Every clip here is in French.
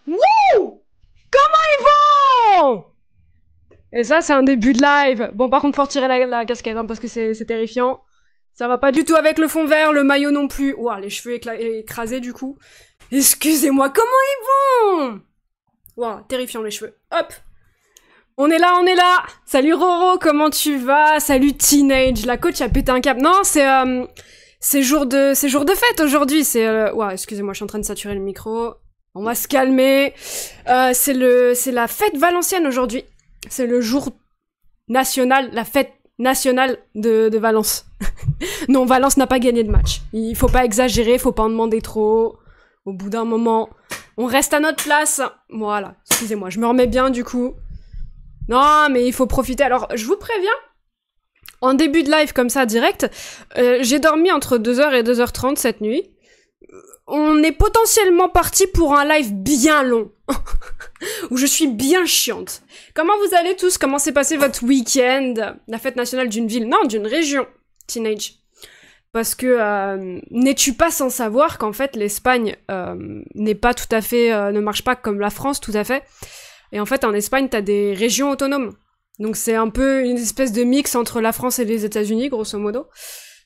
Wouh! Comment ils vont? Et ça, c'est un début de live. Bon, par contre, faut retirer la casquette, hein, parce que c'est terrifiant. Ça va pas du tout avec le fond vert, le maillot non plus. Ouah, les cheveux écrasés, du coup. Excusez-moi, comment ils vont? Ouah, terrifiant, les cheveux. Hop! On est là, on est là! Salut Roro, comment tu vas? Salut Teenage, la coach a pété un câble. Non, c'est jour de fête aujourd'hui, c'est ouah, excusez-moi, je suis en train de saturer le micro. On va se calmer. C'est la fête valencienne aujourd'hui. C'est le jour national, la fête nationale de Valence. Non, Valence n'a pas gagné de match. Il faut pas exagérer, faut pas en demander trop. Au bout d'un moment, on reste à notre place. Voilà, excusez-moi, je me remets bien du coup. Non, mais il faut profiter. Alors, je vous préviens, en début de live comme ça, direct, j'ai dormi entre 2h et 2h30 cette nuit. On est potentiellement parti pour un live bien long, où je suis bien chiante. Comment vous allez tous? Comment s'est passé votre week-end? La fête nationale d'une ville? Non, d'une région, Teenage. Parce que n'es-tu pas sans savoir qu'en fait l'Espagne n'est pas tout à fait, ne marche pas comme la France tout à fait. Et en fait en Espagne t'as des régions autonomes. Donc c'est un peu une espèce de mix entre la France et les États-Unis grosso modo.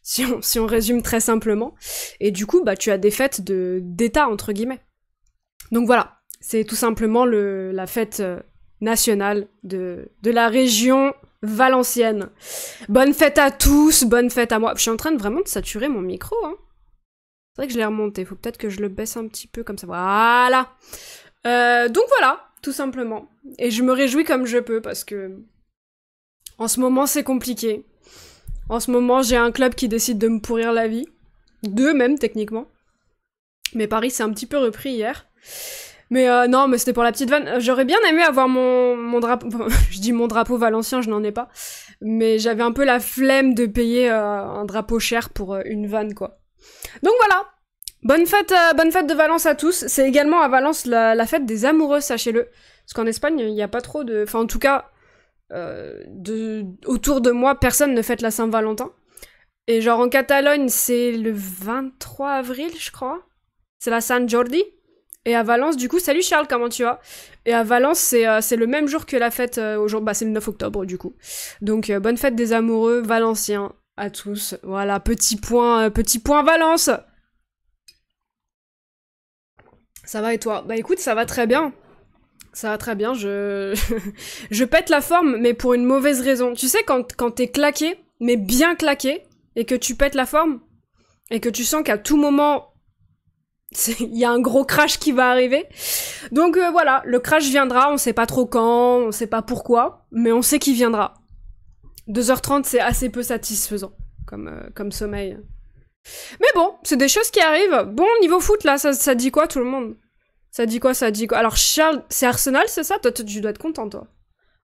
Si on résume très simplement. Et du coup, bah, tu as des fêtes d'État, entre guillemets. Donc voilà, c'est tout simplement la fête nationale de la région valencienne. Bonne fête à tous, bonne fête à moi. Je suis en train vraiment de saturer mon micro, hein. C'est vrai que je l'ai remonté, faut peut-être que je le baisse un petit peu comme ça. Voilà. Donc voilà, tout simplement. Et je me réjouis comme je peux, parce que en ce moment, c'est compliqué. En ce moment, j'ai un club qui décide de me pourrir la vie. Deux même, techniquement. Mais Paris s'est un petit peu repris hier. Mais non, mais c'était pour la petite vanne. J'aurais bien aimé avoir mon drapeau... je dis mon drapeau valencien, je n'en ai pas. Mais j'avais un peu la flemme de payer un drapeau cher pour une vanne, quoi. Donc voilà. Bonne fête de Valence à tous. C'est également à Valence la fête des amoureux, sachez-le. Parce qu'en Espagne, il n'y a pas trop de... Enfin, en tout cas... autour de moi, personne ne fête la Saint-Valentin. Et genre en Catalogne, c'est le 23 avril, je crois. C'est la Sant Jordi. Et à Valence, du coup, salut Charles, comment tu vas? Et à Valence, c'est le même jour que la fête, bah c'est le 9 octobre, du coup. Donc, bonne fête des amoureux valenciens à tous. Voilà, petit point Valence. Ça va et toi? Bah écoute, ça va très bien. Ça va très bien, je pète la forme, mais pour une mauvaise raison. Tu sais, quand t'es claqué, mais bien claqué, et que tu pètes la forme, et que tu sens qu'à tout moment, il y a un gros crash qui va arriver. Donc voilà, le crash viendra, on sait pas trop quand, on sait pas pourquoi, mais on sait qu'il viendra. 2h30, c'est assez peu satisfaisant, comme sommeil. Mais bon, c'est des choses qui arrivent. Bon, niveau foot, là, ça dit quoi, tout le monde? Ça dit quoi? Alors Charles, c'est Arsenal, c'est ça? Toi, tu dois être content, toi.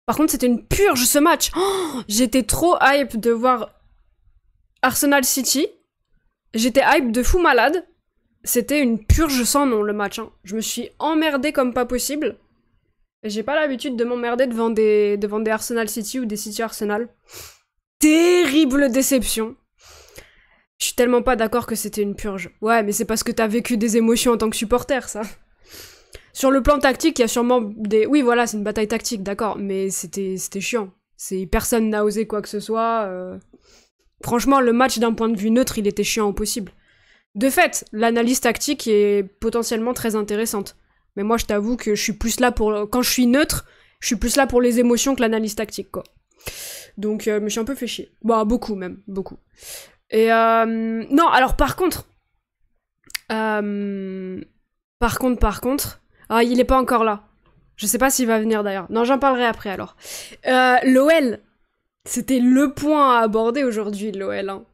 Par contre, c'était une purge, ce match. Oh, j'étais trop hype de voir Arsenal City. J'étais hype de fou malade. C'était une purge sans nom, le match. Hein. Je me suis emmerdée comme pas possible. Et j'ai pas l'habitude de m'emmerder devant des Arsenal City ou des City Arsenal. Terrible déception. Je suis tellement pas d'accord que c'était une purge. Ouais, mais c'est parce que t'as vécu des émotions en tant que supporter, ça. Sur le plan tactique, il y a sûrement des... Oui, voilà, c'est une bataille tactique, d'accord, mais c'était chiant. Personne n'a osé quoi que ce soit. Franchement, le match d'un point de vue neutre, il était chiant au possible. De fait, l'analyse tactique est potentiellement très intéressante. Mais moi, je t'avoue que je suis plus là pour... Quand je suis neutre, je suis plus là pour les émotions que l'analyse tactique, quoi. Donc, je me suis un peu fait chier. Bon, beaucoup même, beaucoup. Et non, alors par contre... Par contre... Ah, il est pas encore là. Je sais pas s'il va venir d'ailleurs. Non, j'en parlerai après alors. L'OL, c'était le point à aborder aujourd'hui, l'OL. Hein.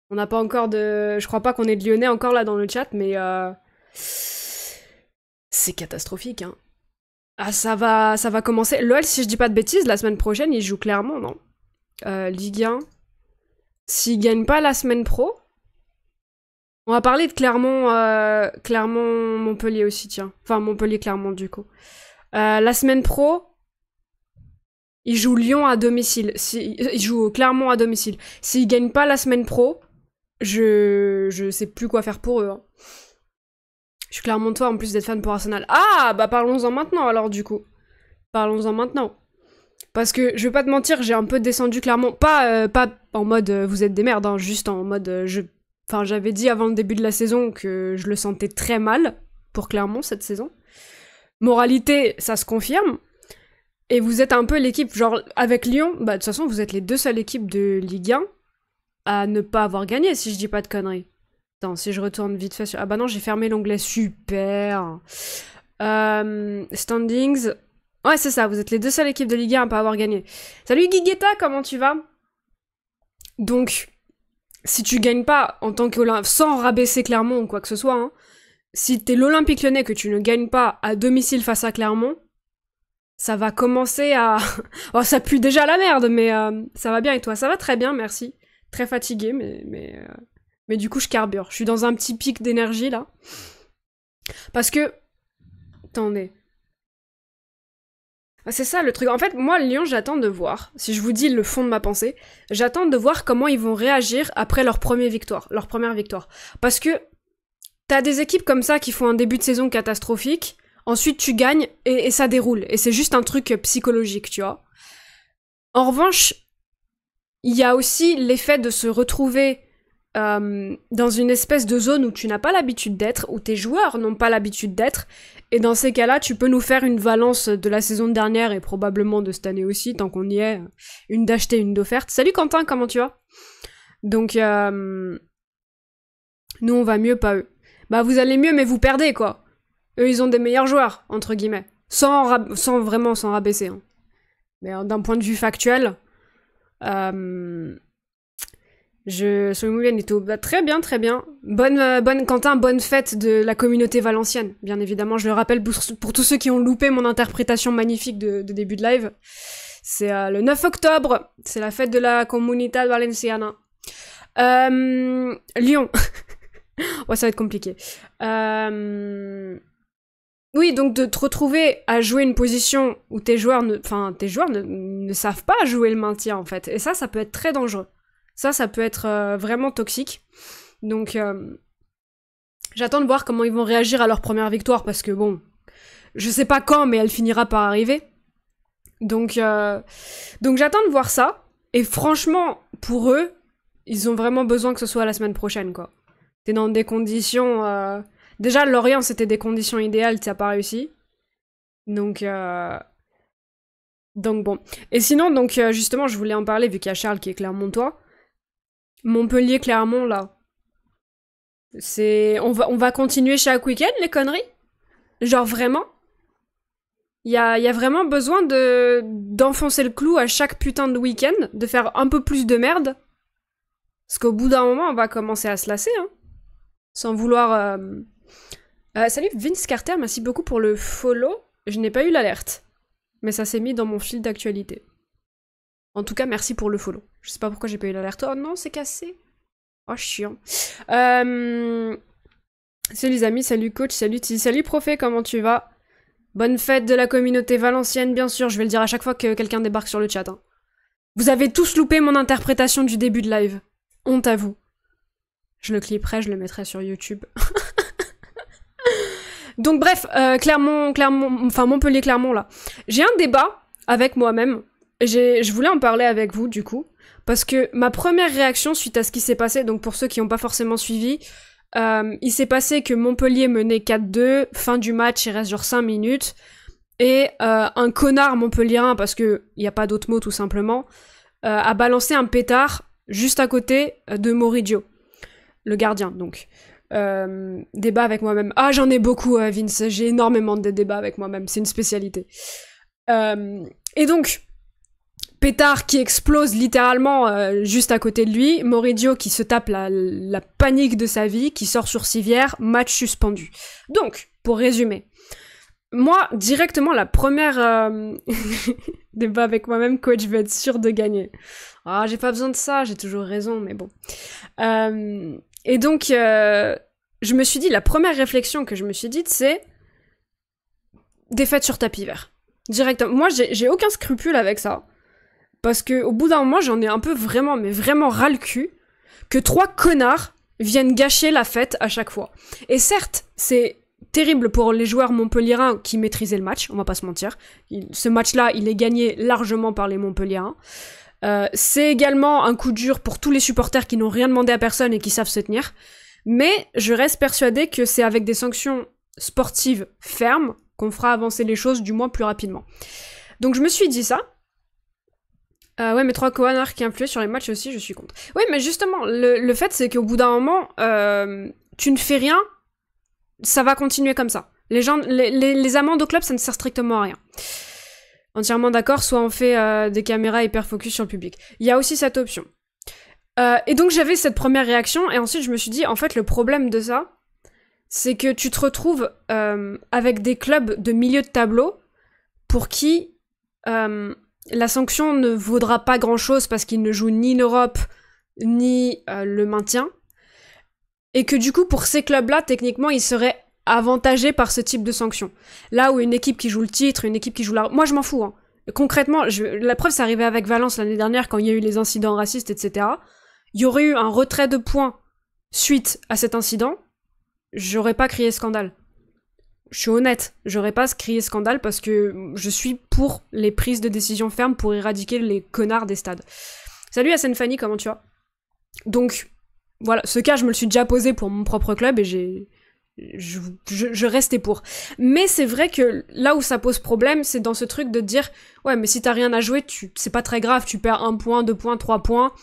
On n'a pas encore de... Je crois pas qu'on ait de Lyonnais encore là dans le chat, mais... C'est catastrophique, hein. Ah, ça va commencer. L'OL, si je dis pas de bêtises, la semaine prochaine, il joue Clermont, non Ligue 1. S'il gagne pas la semaine pro... On va parler de Clermont-Montpellier aussi, tiens. Enfin, Montpellier-Clermont, du coup. La semaine pro, il joue Lyon à domicile. Il joue Clermont à domicile. S'ils gagnent pas la semaine pro, je sais plus quoi faire pour eux. Hein. Je suis Clermontois en plus d'être fan pour Arsenal. Ah, bah parlons-en maintenant alors, du coup. Parlons-en maintenant. Parce que, je vais pas te mentir, j'ai un peu descendu Clermont. Pas en mode vous êtes des merdes, hein, juste en mode Enfin, j'avais dit avant le début de la saison que je le sentais très mal pour Clermont cette saison. Moralité, ça se confirme. Et vous êtes un peu l'équipe, genre, avec Lyon, bah de toute façon, vous êtes les deux seules équipes de Ligue 1 à ne pas avoir gagné, si je dis pas de conneries. Attends, si je retourne vite fait sur... Ah bah non, j'ai fermé l'onglet, super. Standings... Ouais, c'est ça, vous êtes les deux seules équipes de Ligue 1 à pas avoir gagné. Salut Guiguetta, comment tu vas? Donc... Si tu gagnes pas en tant qu'Olympique, sans rabaisser Clermont ou quoi que ce soit, hein, si t'es l'Olympique Lyonnais que tu ne gagnes pas à domicile face à Clermont, ça va commencer à... Oh, ça pue déjà la merde, mais ça va bien et toi? Ça va très bien, merci. Très fatigué, mais du coup je carbure. Je suis dans un petit pic d'énergie là. Parce que... Attendez. C'est ça le truc. En fait, moi, Lyon, j'attends de voir, si je vous dis le fond de ma pensée, j'attends de voir comment ils vont réagir après leur première victoire. Parce que t'as des équipes comme ça qui font un début de saison catastrophique, ensuite tu gagnes et ça déroule. Et c'est juste un truc psychologique, tu vois. En revanche, il y a aussi l'effet de se retrouver dans une espèce de zone où tu n'as pas l'habitude d'être, où tes joueurs n'ont pas l'habitude d'être, et dans ces cas-là, tu peux nous faire une Valence de la saison dernière et probablement de cette année aussi, tant qu'on y est, une d'acheter, une d'offerte. Salut Quentin, comment tu vas? Donc, nous on va mieux, pas eux. Bah vous allez mieux, mais vous perdez, quoi. Eux, ils ont des meilleurs joueurs, entre guillemets. Sans rabaisser. Hein. Mais d'un point de vue factuel... Bah, très bien, très bien. Bonne Quentin, bonne fête de la communauté valencienne. Bien évidemment, je le rappelle pour tous ceux qui ont loupé mon interprétation magnifique de début de live. C'est le 9 octobre, c'est la fête de la Comunidad Valenciana. Lyon. Ouais, ça va être compliqué. Oui, donc de te retrouver à jouer une position où tes joueurs ne savent pas jouer le maintien, en fait. Et ça peut être très dangereux. Ça peut être vraiment toxique. Donc, j'attends de voir comment ils vont réagir à leur première victoire, parce que bon, je sais pas quand, mais elle finira par arriver. Donc j'attends de voir ça. Et franchement, pour eux, ils ont vraiment besoin que ce soit la semaine prochaine, quoi. T'es dans des conditions... Déjà, Lorient, c'était des conditions idéales, ça n'a pas réussi. Donc bon. Et sinon, justement, je voulais en parler, vu qu'il y a Charles qui est Clermontois. Montpellier-Clermont, là. On va continuer chaque week-end, les conneries? Genre, vraiment? Il y a vraiment besoin d'enfoncer le clou à chaque putain de week-end, de faire un peu plus de merde? Parce qu'au bout d'un moment, on va commencer à se lasser, hein. Sans vouloir... salut Vince Carter, merci beaucoup pour le follow. Je n'ai pas eu l'alerte. Mais ça s'est mis dans mon fil d'actualité. En tout cas, merci pour le follow. Je sais pas pourquoi j'ai pas eu l'alerte. Oh non, c'est cassé. Oh, chiant. Salut les amis, salut coach, salut T, salut Profé, comment tu vas? Bonne fête de la communauté valencienne, bien sûr. Je vais le dire à chaque fois que quelqu'un débarque sur le chat. Hein. Vous avez tous loupé mon interprétation du début de live. Honte à vous. Je le clipperai, je le mettrai sur YouTube. Donc bref, Montpellier-Clermont, là. J'ai un débat avec moi-même. je voulais en parler avec vous, du coup, parce que ma première réaction suite à ce qui s'est passé, donc pour ceux qui n'ont pas forcément suivi, il s'est passé que Montpellier menait 4-2, fin du match, il reste genre 5 minutes, et un connard montpelliérain, parce que y a pas d'autre mot tout simplement, a balancé un pétard juste à côté de Moridio, le gardien, donc. Débat avec moi-même. Ah, j'en ai beaucoup, Vince, j'ai énormément de débats avec moi-même, c'est une spécialité. Et donc, pétard qui explose littéralement juste à côté de lui, Moridio qui se tape la panique de sa vie, qui sort sur civière, match suspendu. Donc, pour résumer, moi, directement, la première débat avec moi-même, coach, je vais être sûr de gagner. Ah, j'ai pas besoin de ça, j'ai toujours raison, mais bon. Et donc, je me suis dit, la première réflexion que je me suis dite, c'est défaite sur tapis vert. Directement. Moi, j'ai aucun scrupule avec ça. Parce que au bout d'un moment, j'en ai un peu vraiment, mais vraiment ras le cul, que 3 connards viennent gâcher la fête à chaque fois. Et certes, c'est terrible pour les joueurs montpelliérains qui maîtrisaient le match, on va pas se mentir. Ce match-là, il est gagné largement par les montpelliérains. C'est également un coup dur pour tous les supporters qui n'ont rien demandé à personne et qui savent se tenir. Mais je reste persuadée que c'est avec des sanctions sportives fermes qu'on fera avancer les choses du moins plus rapidement. Donc je me suis dit ça. Ouais, mais 3 connards qui influaient sur les matchs aussi, je suis contre. Ouais, mais justement, le fait c'est qu'au bout d'un moment, tu ne fais rien, ça va continuer comme ça. Les amendes au club, ça ne sert strictement à rien. Entièrement d'accord, soit on fait des caméras hyper focus sur le public. Il y a aussi cette option. Et donc j'avais cette première réaction, et ensuite je me suis dit, en fait, le problème de ça, c'est que tu te retrouves avec des clubs de milieu de tableau pour qui la sanction ne vaudra pas grand-chose parce qu'ils ne jouent ni l'Europe, ni le maintien. Et que du coup, pour ces clubs-là, techniquement, ils seraient avantagés par ce type de sanction. Là où une équipe qui joue le titre, une équipe qui joue la... Moi, je m'en fous. Hein. Concrètement, la preuve, c'est arrivé avec Valence l'année dernière quand il y a eu les incidents racistes, etc. Il y aurait eu un retrait de points suite à cet incident. J'aurais pas crié scandale. Je suis honnête, j'aurais pas crié scandale parce que je suis pour les prises de décision fermes pour éradiquer les connards des stades. Salut Hassan Fanny, comment tu vas? Donc, voilà, ce cas, je me le suis déjà posé pour mon propre club et je restais pour. Mais c'est vrai que là où ça pose problème, c'est dans ce truc de dire ouais, mais si t'as rien à jouer, c'est pas très grave, tu perds 1 point, 2 points, 3 points.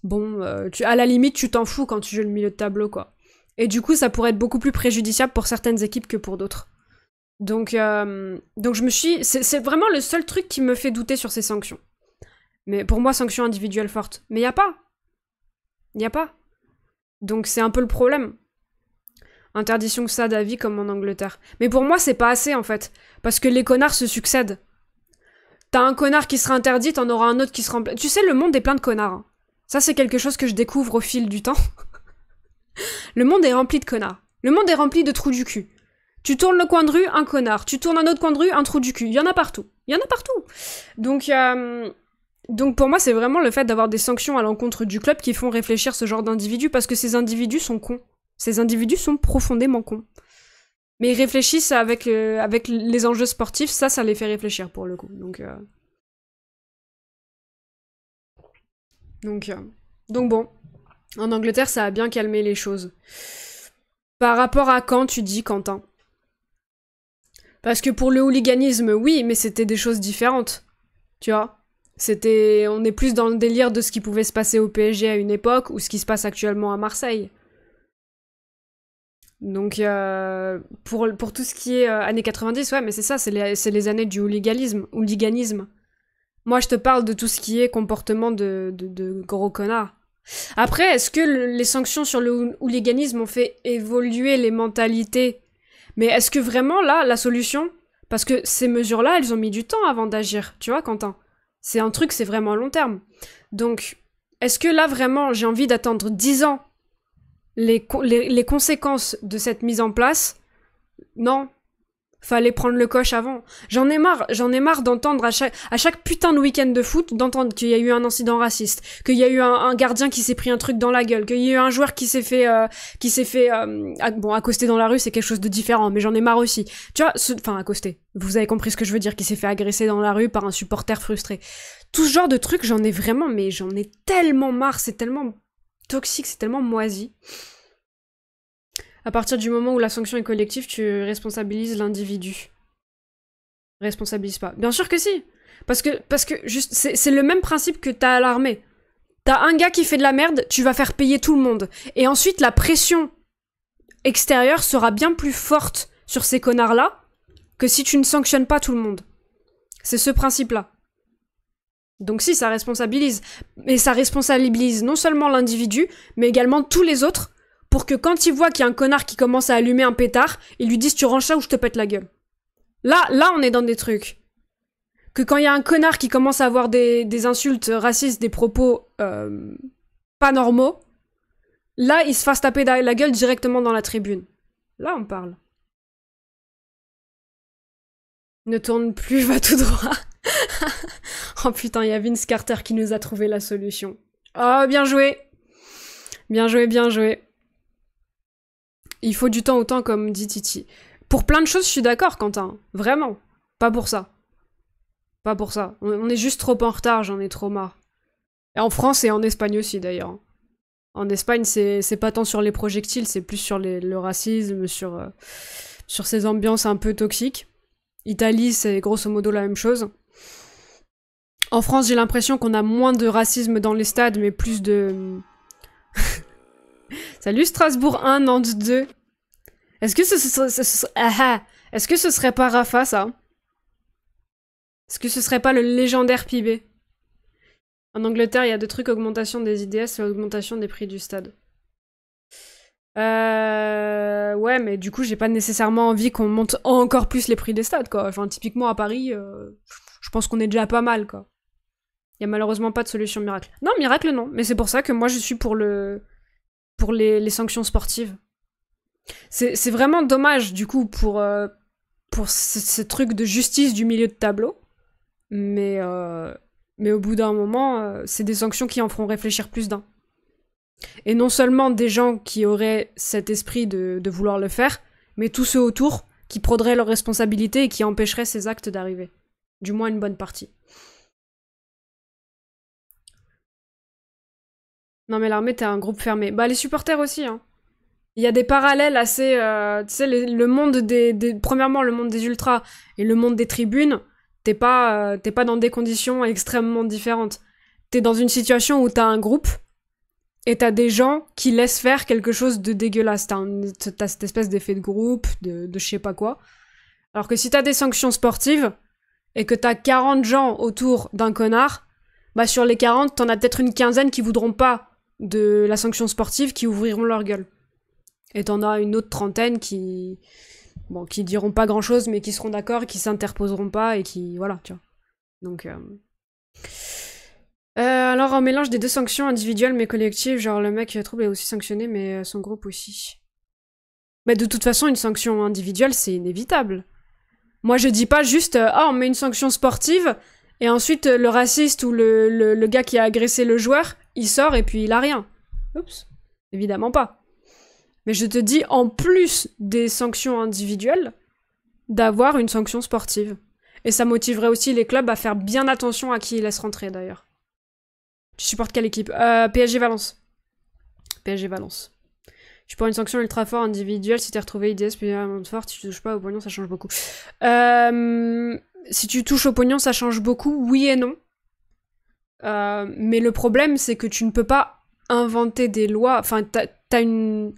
Bon, à la limite, tu t'en fous quand tu joues le milieu de tableau, quoi. Et du coup, ça pourrait être beaucoup plus préjudiciable pour certaines équipes que pour d'autres. Donc je me suis... C'est vraiment le seul truc qui me fait douter sur ces sanctions. Mais pour moi, sanctions individuelles fortes. Mais y a pas. Y a pas. Donc c'est un peu le problème. Interdiction que ça d'avis comme en Angleterre. Mais pour moi, c'est pas assez, en fait. Parce que les connards se succèdent. T'as un connard qui sera interdit, t'en auras un autre qui sera... Tu sais, le monde est plein de connards. Hein. Ça, c'est quelque chose que je découvre au fil du temps. Le monde est rempli de connards. Le monde est rempli de trous du cul. Tu tournes le coin de rue, un connard. Tu tournes un autre coin de rue, un trou du cul. Il y en a partout. Il y en a partout. Donc pour moi, c'est vraiment le fait d'avoir des sanctions à l'encontre du club qui font réfléchir ce genre d'individus parce que ces individus sont cons. Ces individus sont profondément cons. Mais ils réfléchissent avec les enjeux sportifs, ça les fait réfléchir pour le coup. Donc bon. En Angleterre, ça a bien calmé les choses. Par rapport à quand tu dis, Quentin? Parce que pour le hooliganisme, oui, mais c'était des choses différentes. Tu vois? On est plus dans le délire de ce qui pouvait se passer au PSG à une époque ou ce qui se passe actuellement à Marseille. Donc, pour tout ce qui est années 90, ouais, mais c'est ça, c'est les années du hooliganisme. Moi, je te parle de tout ce qui est comportement de gros connards. Après, est-ce que les sanctions sur le hooliganisme ont fait évoluer les mentalités? Mais est-ce que vraiment, là, la solution... Parce que ces mesures-là, elles ont mis du temps avant d'agir, tu vois, Quentin? C'est un truc, c'est vraiment long terme. Donc, est-ce que là, vraiment, j'ai envie d'attendre 10 ans les conséquences de cette mise en place? Non. Fallait prendre le coche avant. J'en ai marre d'entendre à chaque putain de week-end de foot, d'entendre qu'il y a eu un incident raciste, qu'il y a eu un gardien qui s'est pris un truc dans la gueule, qu'il y a eu un joueur qui s'est fait bon, accoster dans la rue, c'est quelque chose de différent, mais j'en ai marre aussi. Tu vois, enfin, accoster. Vous avez compris ce que je veux dire, qui s'est fait agresser dans la rue par un supporter frustré. Tout ce genre de trucs, j'en ai vraiment, mais j'en ai tellement marre, c'est tellement toxique, c'est tellement moisi. À partir du moment où la sanction est collective, tu responsabilises l'individu. Responsabilise pas. Bien sûr que si. Parce que juste, c'est le même principe que t'as à l'armée. T'as un gars qui fait de la merde, tu vas faire payer tout le monde. Et ensuite, la pression extérieure sera bien plus forte sur ces connards-là que si tu ne sanctionnes pas tout le monde. C'est ce principe-là. Donc si, ça responsabilise. Et ça responsabilise non seulement l'individu, mais également tous les autres, pour que quand il voit qu'il y a un connard qui commence à allumer un pétard, il lui dise tu ranges ça ou je te pète la gueule. Là, on est dans des trucs. Que quand il y a un connard qui commence à avoir des insultes racistes, des propos pas normaux, là, il se fasse taper la gueule directement dans la tribune. Là, on parle. Ne tourne plus, va tout droit. Oh putain, il y a Vince Carter qui nous a trouvé la solution. Oh, bien joué. Bien joué, bien joué. Il faut du temps au temps, comme dit Titi. Pour plein de choses, je suis d'accord, Quentin. Vraiment. Pas pour ça. Pas pour ça. On est juste trop en retard, j'en ai trop marre. Et en France et en Espagne aussi, d'ailleurs. En Espagne, c'est pas tant sur les projectiles, c'est plus sur le racisme, sur ces ambiances un peu toxiques. Italie, c'est grosso modo la même chose. En France, j'ai l'impression qu'on a moins de racisme dans les stades, mais plus de... Salut Strasbourg 1, Nantes 2. Est-ce que est-ce que ce serait pas Rafa, ça? Est-ce que ce serait pas le légendaire Pibé? En Angleterre, il y a deux trucs, augmentation des IDS et augmentation des prix du stade. Ouais, mais du coup, j'ai pas nécessairement envie qu'on monte encore plus les prix des stades, quoi. Enfin, typiquement à Paris, je pense qu'on est déjà pas mal, quoi. Il y a malheureusement pas de solution miracle. Non, miracle, non. Mais c'est pour ça que moi, je suis pour les sanctions sportives. C'est vraiment dommage, du coup, pour ce truc de justice du milieu de tableau. Mais au bout d'un moment, c'est des sanctions qui en feront réfléchir plus d'un. Et non seulement des gens qui auraient cet esprit de vouloir le faire, mais tous ceux autour qui prendraient leurs responsabilités et qui empêcheraient ces actes d'arriver. Du moins une bonne partie. Non mais l'armée, t'es un groupe fermé. Bah les supporters aussi, hein. Il y a des parallèles assez... tu sais, le monde premièrement, le monde des ultras et le monde des tribunes, t'es pas dans des conditions extrêmement différentes. T'es dans une situation où t'as un groupe et t'as des gens qui laissent faire quelque chose de dégueulasse. T'as cette espèce d'effet de groupe, de je sais pas quoi. Alors que si t'as des sanctions sportives et que t'as 40 gens autour d'un connard, bah sur les 40, t'en as peut-être une quinzaine qui voudront pas de la sanction sportive, qui ouvriront leur gueule. Et t'en as une autre trentaine qui diront pas grand-chose, mais qui seront d'accord, qui s'interposeront pas, et qui... Voilà, tu vois. Donc... alors, un mélange des deux sanctions individuelles mais collectives, genre le mec qui a trouble est aussi sanctionné, mais son groupe aussi. Mais de toute façon, une sanction individuelle, c'est inévitable. Moi, je dis pas juste, on met une sanction sportive, et ensuite, le raciste ou le gars qui a agressé le joueur, il sort et puis il a rien. Oups. Évidemment pas. Mais je te dis, en plus des sanctions individuelles, d'avoir une sanction sportive. Et ça motiverait aussi les clubs à faire bien attention à qui ils laissent rentrer, d'ailleurs. Tu supportes quelle équipe? PSG Valence. PSG Valence. Je suis pour une sanction ultra forte individuelle. Si t'es retrouvé IDS puis forte, si tu touches pas au pognon, ça change beaucoup. Si tu touches au pognon, ça change beaucoup, oui et non. Mais le problème, c'est que tu ne peux pas inventer des lois. Enfin, t'as une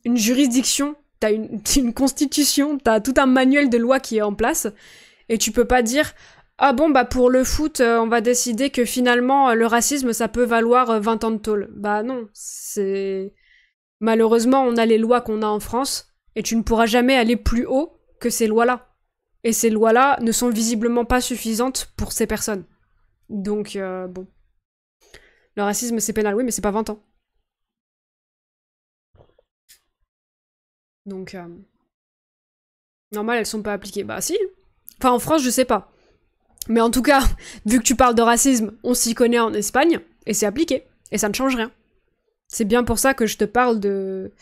juridiction, t'as une constitution, t'as tout un manuel de loi qui est en place, et tu peux pas dire ah bon, bah pour le foot, on va décider que finalement, le racisme, ça peut valoir 20 ans de tôle. Bah non, c'est... Malheureusement, on a les lois qu'on a en France, et tu ne pourras jamais aller plus haut que ces lois-là. Et ces lois-là ne sont visiblement pas suffisantes pour ces personnes. Donc, bon. Le racisme, c'est pénal, oui, mais c'est pas 20 ans. Donc, Normal, elles sont pas appliquées. Bah si. Enfin, en France, je sais pas. Mais en tout cas, vu que tu parles de racisme, on s'y connaît en Espagne, et c'est appliqué. Et ça ne change rien. C'est bien pour ça que je te parle de...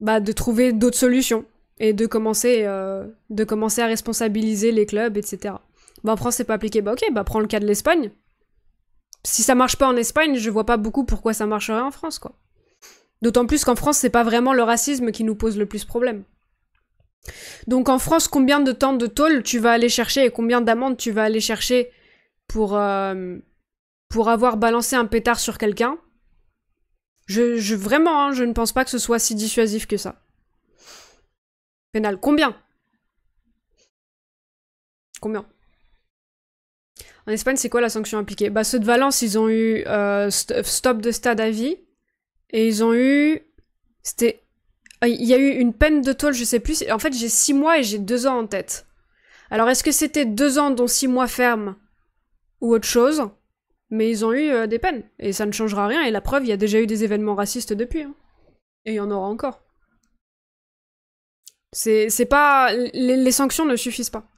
Bah, de trouver d'autres solutions. Et de commencer à responsabiliser les clubs, etc. Bah, en France, c'est pas appliqué. Bah ok, bah prends le cas de l'Espagne. Si ça marche pas en Espagne, je vois pas beaucoup pourquoi ça marcherait en France, quoi. D'autant plus qu'en France, c'est pas vraiment le racisme qui nous pose le plus problème. Donc en France, combien de temps de tôle tu vas aller chercher et combien d'amendes tu vas aller chercher pour avoir balancé un pétard sur quelqu'un? Vraiment, hein, je ne pense pas que ce soit si dissuasif que ça. Pénal, combien? Combien? En Espagne, c'est quoi la sanction appliquée? Bah ceux de Valence, ils ont eu stop de stade à vie. Et ils ont eu... C'était... Il y a eu une peine de tôle, je sais plus. En fait, j'ai 6 mois et j'ai 2 ans en tête. Alors, est-ce que c'était 2 ans dont 6 mois ferme ou autre chose? Mais ils ont eu des peines. Et ça ne changera rien. Et la preuve, il y a déjà eu des événements racistes depuis. Hein. Et il y en aura encore. C'est pas... Les sanctions ne suffisent pas.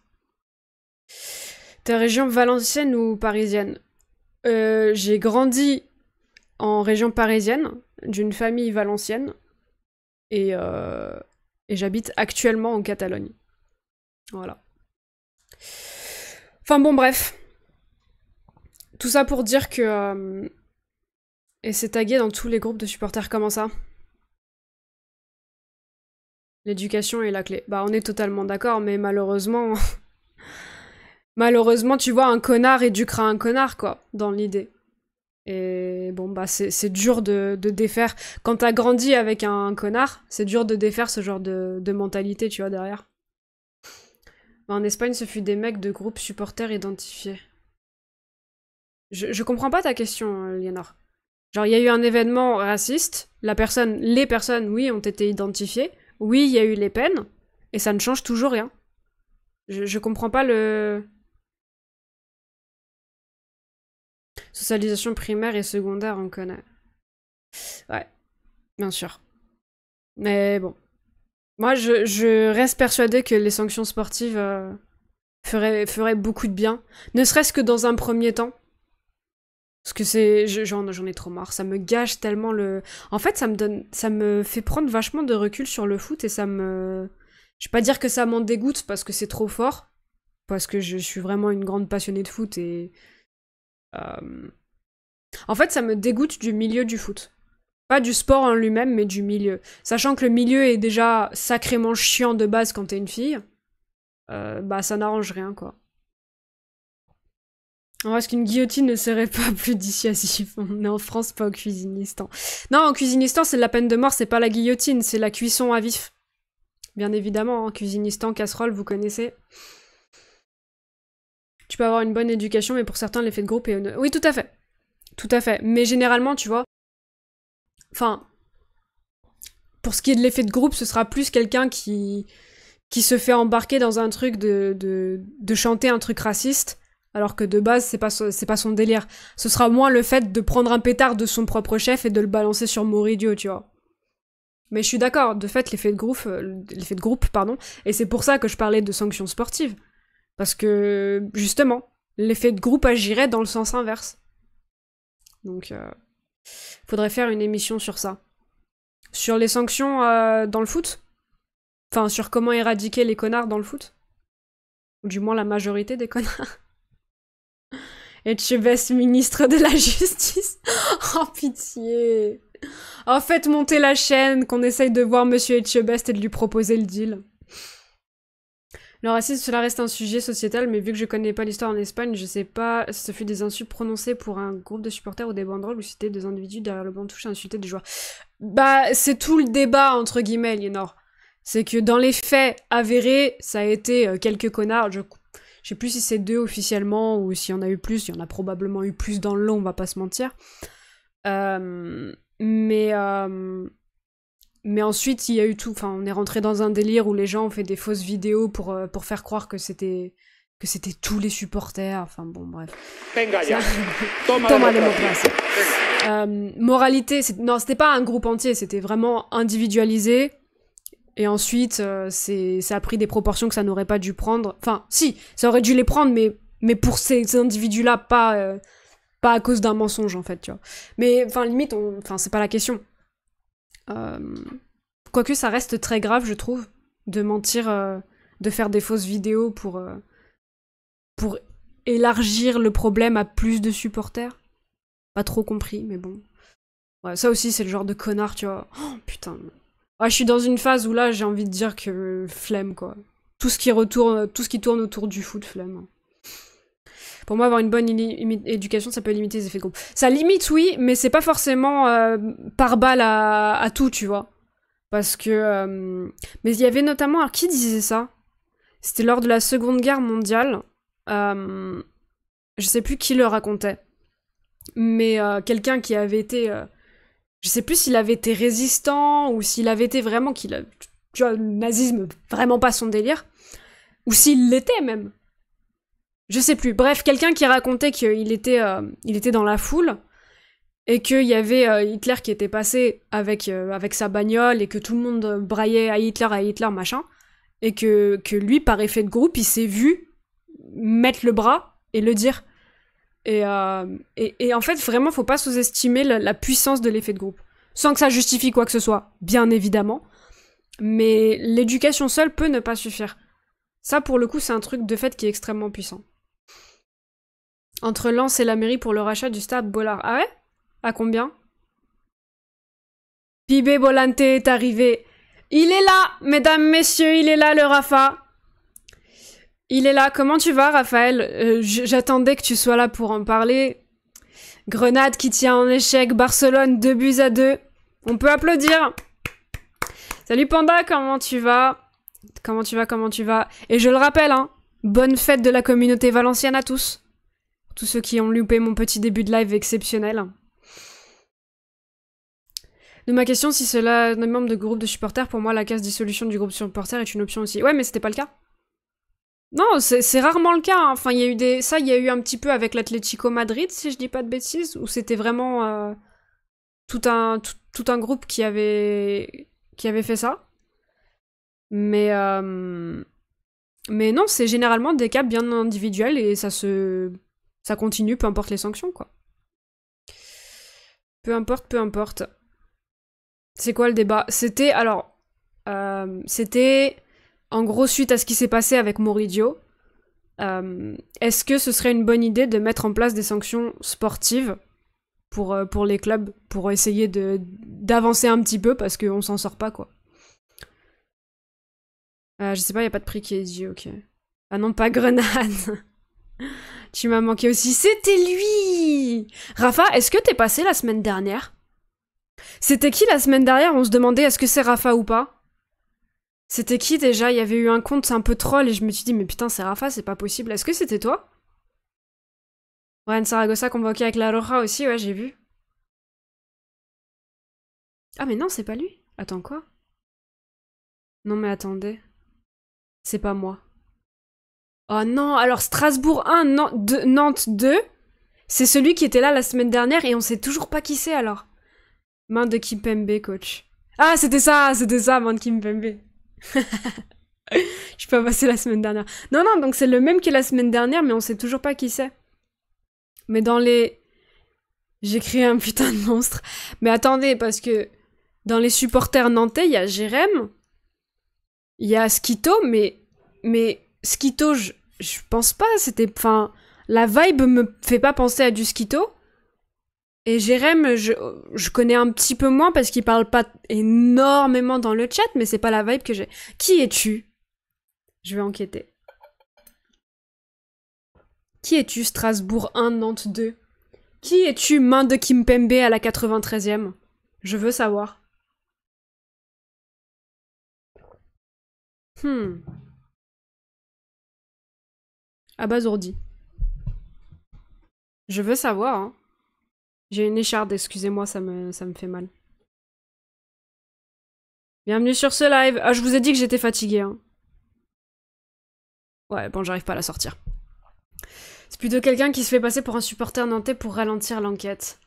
T'es région valencienne ou parisienne? J'ai grandi en région parisienne, d'une famille valencienne, et j'habite actuellement en Catalogne. Voilà. Enfin bon, bref. Tout ça pour dire que... et c'est tagué dans tous les groupes de supporters, comment ça? L'éducation est la clé. Bah on est totalement d'accord, mais malheureusement... malheureusement, tu vois, un connard éduquera un connard, quoi, dans l'idée. Et bon, bah c'est dur de défaire. Quand t'as grandi avec un connard, c'est dur de défaire ce genre de mentalité, tu vois, derrière. Bah, en Espagne, ce fut des mecs de groupes supporters identifiés. Je comprends pas ta question, Léonore. Genre, il y a eu un événement raciste, les personnes, oui, ont été identifiées, oui, il y a eu les peines, et ça ne change toujours rien. Je comprends pas le... Socialisation primaire et secondaire, on connaît. Ouais, bien sûr. Mais bon. Moi, je reste persuadée que les sanctions sportives feraient beaucoup de bien. Ne serait-ce que dans un premier temps. Parce que j'en ai trop marre. Ça me gâche tellement le... En fait, ça me fait prendre vachement de recul sur le foot et ça me... Je vais pas dire que ça m'en dégoûte parce que c'est trop fort. Parce que je suis vraiment une grande passionnée de foot et... En fait, ça me dégoûte du milieu du foot. Pas du sport en lui-même, mais du milieu. Sachant que le milieu est déjà sacrément chiant de base quand t'es une fille, bah ça n'arrange rien, quoi. Alors, est-ce qu'une guillotine ne serait pas plus dissuasive? On est en France, pas au Cuisinistan. Non, en Cuisinistan, c'est la peine de mort, c'est pas la guillotine, c'est la cuisson à vif. Bien évidemment, en Cuisinistan, casserole, vous connaissez. Tu peux avoir une bonne éducation, mais pour certains, l'effet de groupe est... Oui, tout à fait. Tout à fait. Mais généralement, tu vois... Enfin... Pour ce qui est de l'effet de groupe, ce sera plus quelqu'un qui se fait embarquer dans un truc de chanter un truc raciste, alors que de base, c'est pas son délire. Ce sera moins le fait de prendre un pétard de son propre chef et de le balancer sur Moridio, tu vois. Mais je suis d'accord, de fait, l'effet de groupe, pardon, et c'est pour ça que je parlais de sanctions sportives. Parce que, justement, l'effet de groupe agirait dans le sens inverse. Donc, faudrait faire une émission sur ça. Sur les sanctions dans le foot. Enfin, sur comment éradiquer les connards dans le foot. Ou du moins la majorité des connards. Etchebest, ministre de la Justice. Oh, pitié. Oh, faites monter la chaîne, qu'on essaye de voir Monsieur Etchebest et de lui proposer le deal. Le racisme, cela reste un sujet sociétal, mais vu que je connais pas l'histoire en Espagne, je sais pas si ce fut des insultes prononcées pour un groupe de supporters ou des banderoles ou si c'était des individus derrière le banc de touche à insulter des joueurs. Bah, c'est tout le débat, entre guillemets, Liénor. C'est que dans les faits avérés, ça a été quelques connards. Je sais plus si c'est 2 officiellement ou s'il y en a eu plus. Il y en a probablement eu plus dans le lot, on va pas se mentir. Mais ensuite, il y a eu tout... Enfin, on est rentré dans un délire où les gens ont fait des fausses vidéos pour faire croire que c'était tous les supporters. Enfin, bon, bref. Toma démocratie. Moralité, non, c'était pas un groupe entier, c'était vraiment individualisé. Et ensuite, ça a pris des proportions que ça n'aurait pas dû prendre. Enfin, si, ça aurait dû les prendre, mais pour ces individus-là, pas à cause d'un mensonge, en fait, tu vois. Mais, enfin, limite, c'est pas la question. Quoique ça reste très grave, je trouve, de mentir, de faire des fausses vidéos pour élargir le problème à plus de supporters. Pas trop compris, mais bon. Ouais, ça aussi, c'est le genre de connard, tu vois. Oh, putain. Ouais, je suis dans une phase où là, j'ai envie de dire que flemme, quoi. Tout ce qui tourne autour du foot, flemme. Pour moi, avoir une bonne éducation, ça peut limiter les effets de groupe. Ça limite, oui, mais c'est pas forcément par balle à tout, tu vois. Parce que... Mais il y avait notamment... Alors, qui disait ça? C'était lors de la Seconde Guerre mondiale. Je sais plus qui le racontait. Mais quelqu'un qui avait été... je sais plus s'il avait été résistant, ou s'il avait été vraiment... Tu vois, le nazisme, vraiment pas son délire. Ou s'il l'était, même. Je sais plus. Bref, quelqu'un qui racontait qu'il était dans la foule, et qu'il y avait Hitler qui était passé avec sa bagnole, et que tout le monde braillait à Hitler, machin, et que lui, par effet de groupe, il s'est vu mettre le bras et le dire. Et en fait, vraiment, faut pas sous-estimer la puissance de l'effet de groupe. Sans que ça justifie quoi que ce soit, bien évidemment. Mais l'éducation seule peut ne pas suffire. Ça, pour le coup, c'est un truc de fait qui est extrêmement puissant. Entre Lens et la mairie pour le rachat du stade Bollard. Ah ouais? À combien? Pibé Bolante est arrivé. Il est là, mesdames, messieurs, il est là, le Rafa. Il est là. Comment tu vas, Raphaël? J'attendais que tu sois là pour en parler. Grenade qui tient en échec, Barcelone 2-2. On peut applaudir. Salut Panda, comment tu vas? Comment tu vas? Et je le rappelle, hein, bonne fête de la communauté valencienne à tous. Tous ceux qui ont loupé mon petit début de live exceptionnel. De ma question, si cela est un membre de groupe de supporters, pour moi, la case dissolution du groupe supporter est une option aussi. Ouais, mais c'était pas le cas. Non, c'est rarement le cas. Hein. Enfin, il y a eu ça, il y a eu un petit peu avec l'Atlético Madrid, si je dis pas de bêtises, où c'était vraiment tout un groupe qui avait fait ça. Mais non, c'est généralement des cas bien individuels et ça continue, peu importe les sanctions, quoi. Peu importe. C'est quoi le débat? C'était en gros suite à ce qui s'est passé avec Moridio. Est-ce que ce serait une bonne idée de mettre en place des sanctions sportives pour les clubs, pour essayer d'avancer un petit peu, parce qu'on s'en sort pas, quoi. Je sais pas, y a pas de prix qui est dit, ok. Ah non, pas Grenade. Tu m'as manqué aussi. C'était lui! Rafa, est-ce que t'es passé la semaine dernière? C'était qui la semaine dernière? On se demandait est-ce que c'est Rafa ou pas? C'était qui déjà? Il y avait eu un compte un peu troll et je me suis dit mais putain c'est Rafa, c'est pas possible. Est-ce que c'était toi? Ryan Saragossa convoqué avec la Roja aussi, ouais j'ai vu. Ah mais non c'est pas lui. Attends quoi? Non mais attendez. C'est pas moi. Oh non, alors Strasbourg 1, Nantes 2, c'est celui qui était là la semaine dernière et on sait toujours pas qui c'est alors. Main de Kimpembe, coach. Ah, c'était ça, main de Kimpembe. Je suis pas passé la semaine dernière. Non, donc c'est le même que la semaine dernière, mais on sait toujours pas qui c'est. Mais dans les... J'ai créé un putain de monstre. Mais attendez, parce que dans les supporters nantais, il y a Jérém, il y a Skito, mais Skito, je pense pas, c'était... Enfin, la vibe me fait pas penser à du Skito. Et Jérém, je connais un petit peu moins parce qu'il parle pas énormément dans le chat, mais c'est pas la vibe que j'ai. Qui es-tu? Je vais enquêter. Qui es-tu, Strasbourg 1, Nantes 2? Qui es-tu, main de Kimpembe à la 93e? Je veux savoir. Abasourdi. Je veux savoir, hein. J'ai une écharde, excusez-moi, ça me fait mal. Bienvenue sur ce live. Ah, je vous ai dit que j'étais fatiguée, hein. Ouais, bon, j'arrive pas à la sortir. C'est plutôt quelqu'un qui se fait passer pour un supporter nantais pour ralentir l'enquête.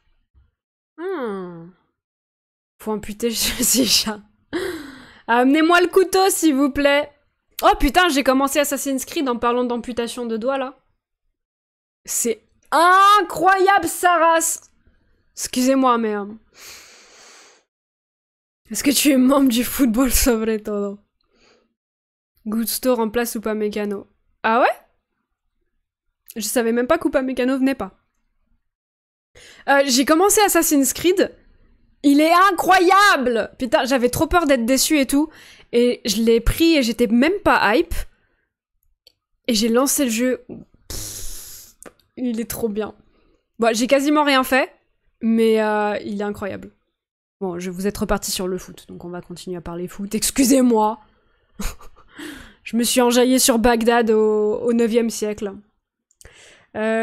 Faut amputer ces chats. Amenez-moi le couteau, s'il vous plaît. Oh putain, j'ai commencé Assassin's Creed en parlant d'amputation de doigts, là. C'est incroyable, sa race. Excusez-moi, mais... Est-ce que tu es membre du football sobre todo? Gusto remplace Upamecano. Ah ouais? Je savais même pas qu'Upamecano venait pas. J'ai commencé Assassin's Creed. Il est incroyable! Putain, j'avais trop peur d'être déçue et tout. Et je l'ai pris et j'étais même pas hype. Et j'ai lancé le jeu. Pff, il est trop bien. Bon, j'ai quasiment rien fait. Mais il est incroyable. Bon, je vous êtes reparti sur le foot, donc on va continuer à parler foot. Excusez-moi. Je me suis enjaillée sur Bagdad au 9e siècle.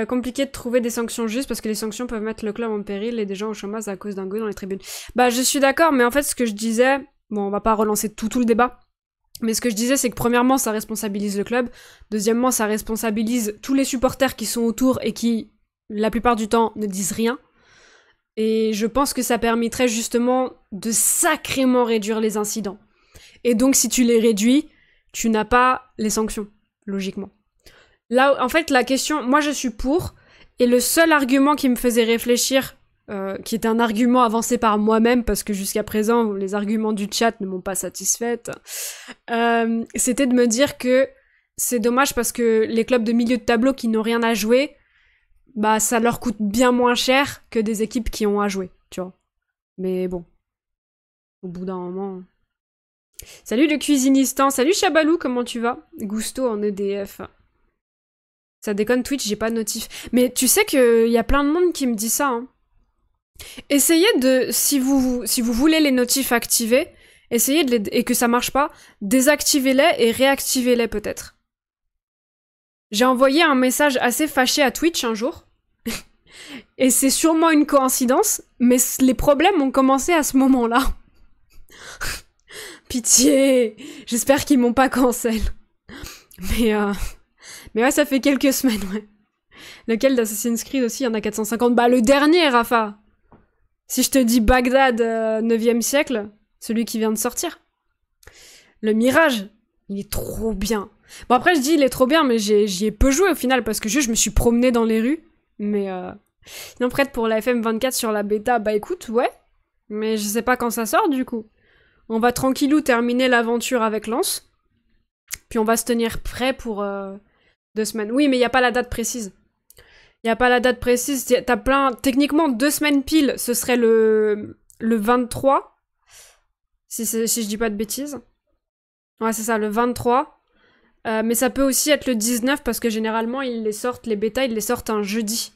Compliqué de trouver des sanctions justes parce que les sanctions peuvent mettre le club en péril et des gens au chômage à cause d'un go dans les tribunes. Bah, je suis d'accord, mais en fait, ce que je disais... Bon, on va pas relancer tout le débat. Mais ce que je disais, c'est que premièrement, ça responsabilise le club. Deuxièmement, ça responsabilise tous les supporters qui sont autour et qui, la plupart du temps, ne disent rien. Et je pense que ça permettrait justement de sacrément réduire les incidents. Et donc, si tu les réduis, tu n'as pas les sanctions, logiquement. Là, en fait, la question... Moi, je suis pour. Et le seul argument qui me faisait réfléchir, qui était un argument avancé par moi-même, parce que jusqu'à présent, les arguments du chat ne m'ont pas satisfaite, c'était de me dire que c'est dommage parce que les clubs de milieu de tableau qui n'ont rien à jouer... bah ça leur coûte bien moins cher que des équipes qui ont à jouer, tu vois. Mais bon, au bout d'un moment... Salut le cuisinistan, salut Chabalou, comment tu vas? Gusto en EDF. Ça déconne Twitch, j'ai pas de notif. Mais tu sais qu'il y a plein de monde qui me dit ça, hein. Essayez de, si vous voulez les notifs activés, essayez de les, et que ça marche pas, désactivez-les et réactivez-les peut-être. J'ai envoyé un message assez fâché à Twitch un jour. Et c'est sûrement une coïncidence, mais les problèmes ont commencé à ce moment-là. Pitié! J'espère qu'ils m'ont pas cancel. Mais ouais, ça fait quelques semaines, ouais. Lequel d'Assassin's Creed aussi, il y en a 450. Bah, le dernier, Rafa! Si je te dis Bagdad, 9e siècle, celui qui vient de sortir. Le Mirage, il est trop bien. Bon, après, je dis il est trop bien, mais j'y ai peu joué au final, parce que je me suis promenée dans les rues. Mais sinon, prête pour la FM24 sur la bêta, bah écoute, ouais. Mais je sais pas quand ça sort, du coup. On va tranquillou terminer l'aventure avec Lance. Puis on va se tenir prêt pour 2 semaines. Oui, mais il y a pas la date précise. Il y a pas la date précise. T'as plein... Techniquement, 2 semaines pile, ce serait le 23. Si je dis pas de bêtises. Ouais, c'est ça, le 23. Mais ça peut aussi être le 19 parce que généralement, les bêtas, ils les sortent un jeudi.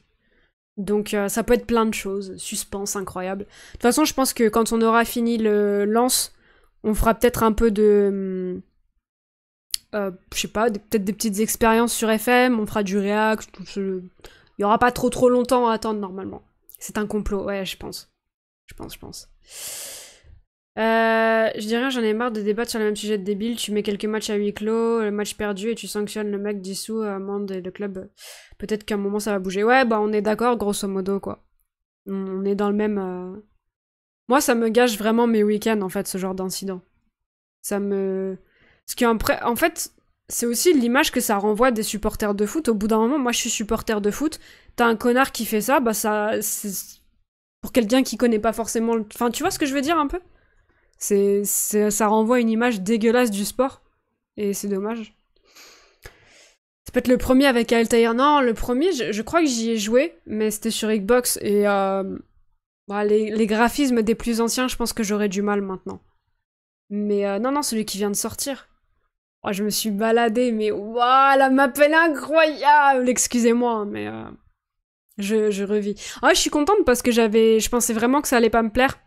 Donc ça peut être plein de choses. Suspense, incroyable. De toute façon, je pense que quand on aura fini le lance, on fera peut-être un peu de... je sais pas, peut-être des petites expériences sur FM, on fera du React, tout ce... Il y aura pas trop longtemps à attendre normalement. C'est un complot, ouais, je pense. Je pense. Je dirais, j'en ai marre de débattre sur le même sujet de débile. Tu mets quelques matchs à huis clos, le match perdu et tu sanctionnes le mec dissous, amende et le club. Peut-être qu'à un moment ça va bouger. Ouais, bah on est d'accord, grosso modo, quoi. On est dans le même... Moi, ça me gâche vraiment mes week-ends, en fait, ce genre d'incident. Ça me... Parce qu'en fait, c'est aussi l'image que ça renvoie des supporters de foot. Au bout d'un moment, moi je suis supporter de foot, t'as un connard qui fait ça, bah ça... C'est... Pour quelqu'un qui connaît pas forcément... Enfin, tu vois ce que je veux dire un peu? Ça renvoie une image dégueulasse du sport. Et c'est dommage. Ça peut être le premier avec Altair. Non, le premier, je crois que j'y ai joué, mais c'était sur Xbox. Et bah, les graphismes des plus anciens, je pense que j'aurais du mal maintenant. Mais non, celui qui vient de sortir. Oh, je me suis baladée, mais waouh, la map elle est incroyable. Excusez-moi, mais je revis. Ah, je suis contente parce que je pensais vraiment que ça allait pas me plaire.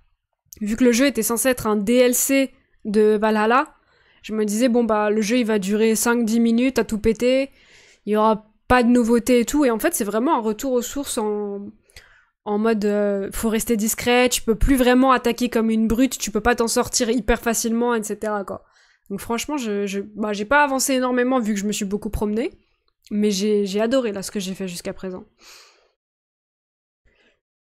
Vu que le jeu était censé être un DLC de Valhalla, je me disais, bon bah le jeu il va durer 5-10 minutes à tout péter, il y aura pas de nouveautés et tout, et en fait c'est vraiment un retour aux sources en mode faut rester discret, tu peux plus vraiment attaquer comme une brute, tu peux pas t'en sortir hyper facilement, etc. quoi. Donc franchement, j'ai pas avancé énormément vu que je me suis beaucoup promenée, mais j'ai adoré là ce que j'ai fait jusqu'à présent.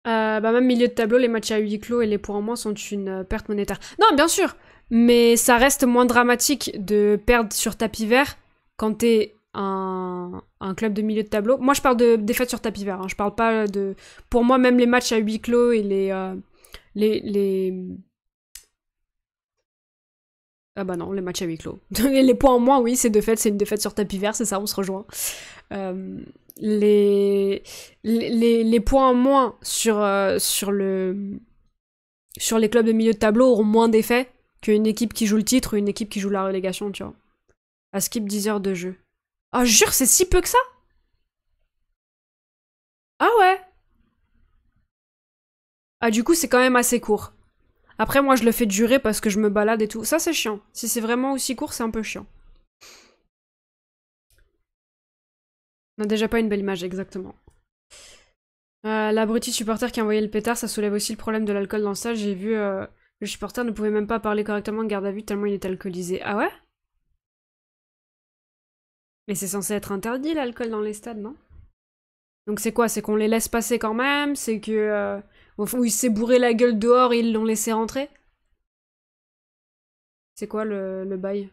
Bah même milieu de tableau, les matchs à huis clos et les points en moins sont une perte monétaire. Non, bien sûr, mais ça reste moins dramatique de perdre sur tapis vert quand t'es un club de milieu de tableau. Moi, je parle de défaite sur tapis vert. Hein. Je parle pas de... Pour moi, même les matchs à huis clos et les... Ah bah non, les matchs à huis clos. Les points en moins, oui, c'est une défaite sur tapis vert, c'est ça, on se rejoint. Les points en moins sur les clubs de milieu de tableau auront moins d'effet qu'une équipe qui joue le titre ou une équipe qui joue la relégation, tu vois. À skip 10 heures de jeu. Ah, jure, c'est si peu que ça? Ah ouais. Ah, du coup, c'est quand même assez court. Après, moi, je le fais durer parce que je me balade et tout. Ça, c'est chiant. Si c'est vraiment aussi court, c'est un peu chiant. On n'a déjà pas une belle image, exactement. L'abruti supporter qui a envoyé le pétard, ça soulève aussi le problème de l'alcool dans le stade. J'ai vu le supporter ne pouvait même pas parler correctement de garde à vue tellement il était alcoolisé. Ah ouais? Mais c'est censé être interdit l'alcool dans les stades, non? Donc c'est quoi? C'est qu'on les laisse passer quand même? C'est que... au fond, il s'est bourré la gueule dehors et ils l'ont laissé rentrer? C'est quoi le bail?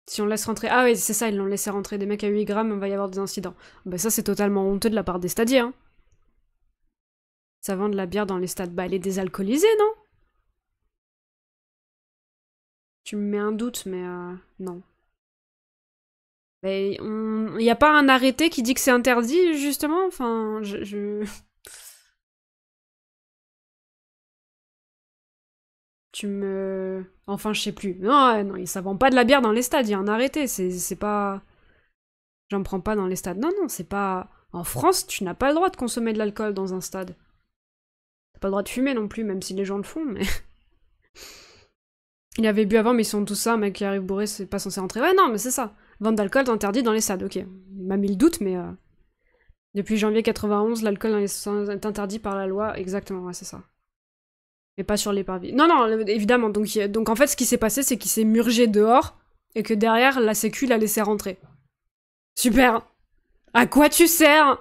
Si on laisse rentrer... Ah oui, c'est ça, ils l'ont laissé rentrer. Des mecs à 8 grammes, on va y avoir des incidents. Bah ça, c'est totalement honteux de la part des stadiers, hein. Ça vend de la bière dans les stades. Bah elle est désalcoolisée, non? Tu me mets un doute, mais non. Mais il n'y a pas un arrêté qui dit que c'est interdit, justement? Enfin, Tu me... Enfin, je sais plus. Non, non, ça vend pas de la bière dans les stades, il y a un arrêté, c'est pas... J'en prends pas dans les stades. Non, non, c'est pas... En France, tu n'as pas le droit de consommer de l'alcool dans un stade. T'as pas le droit de fumer non plus, même si les gens le font, mais... Il avait bu avant, mais ils sont tous ça, un mec qui arrive bourré, c'est pas censé rentrer. Ouais, non, mais c'est ça. Vente d'alcool interdit dans les stades, ok. Il m'a mis le doute, mais... Depuis janvier 91, l'alcool dans les stades est interdit par la loi. Exactement, ouais, c'est ça. Mais pas sur les parvis. Non, non, évidemment. Donc en fait, ce qui s'est passé, c'est qu'il s'est murgé dehors, et que derrière, la sécu l'a laissé rentrer. Super. À quoi tu sers?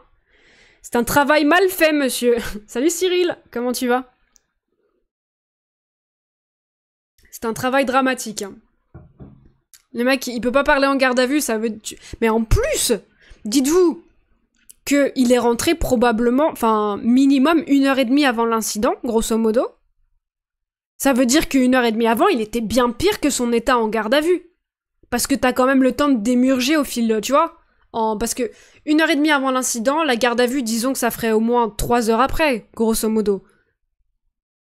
C'est un travail mal fait, monsieur. Salut Cyril, comment tu vas? C'est un travail dramatique. Hein. Le mec, il peut pas parler en garde à vue, ça veut... Mais en plus, dites-vous qu'il est rentré probablement, enfin, minimum 1h30 avant l'incident, grosso modo. Ça veut dire qu'une heure et demie avant, il était bien pire que son état en garde à vue. Parce que t'as quand même le temps de démurger au fil, tu vois. Parce que 1h30 avant l'incident, la garde à vue, disons que ça ferait au moins 3 heures après, grosso modo.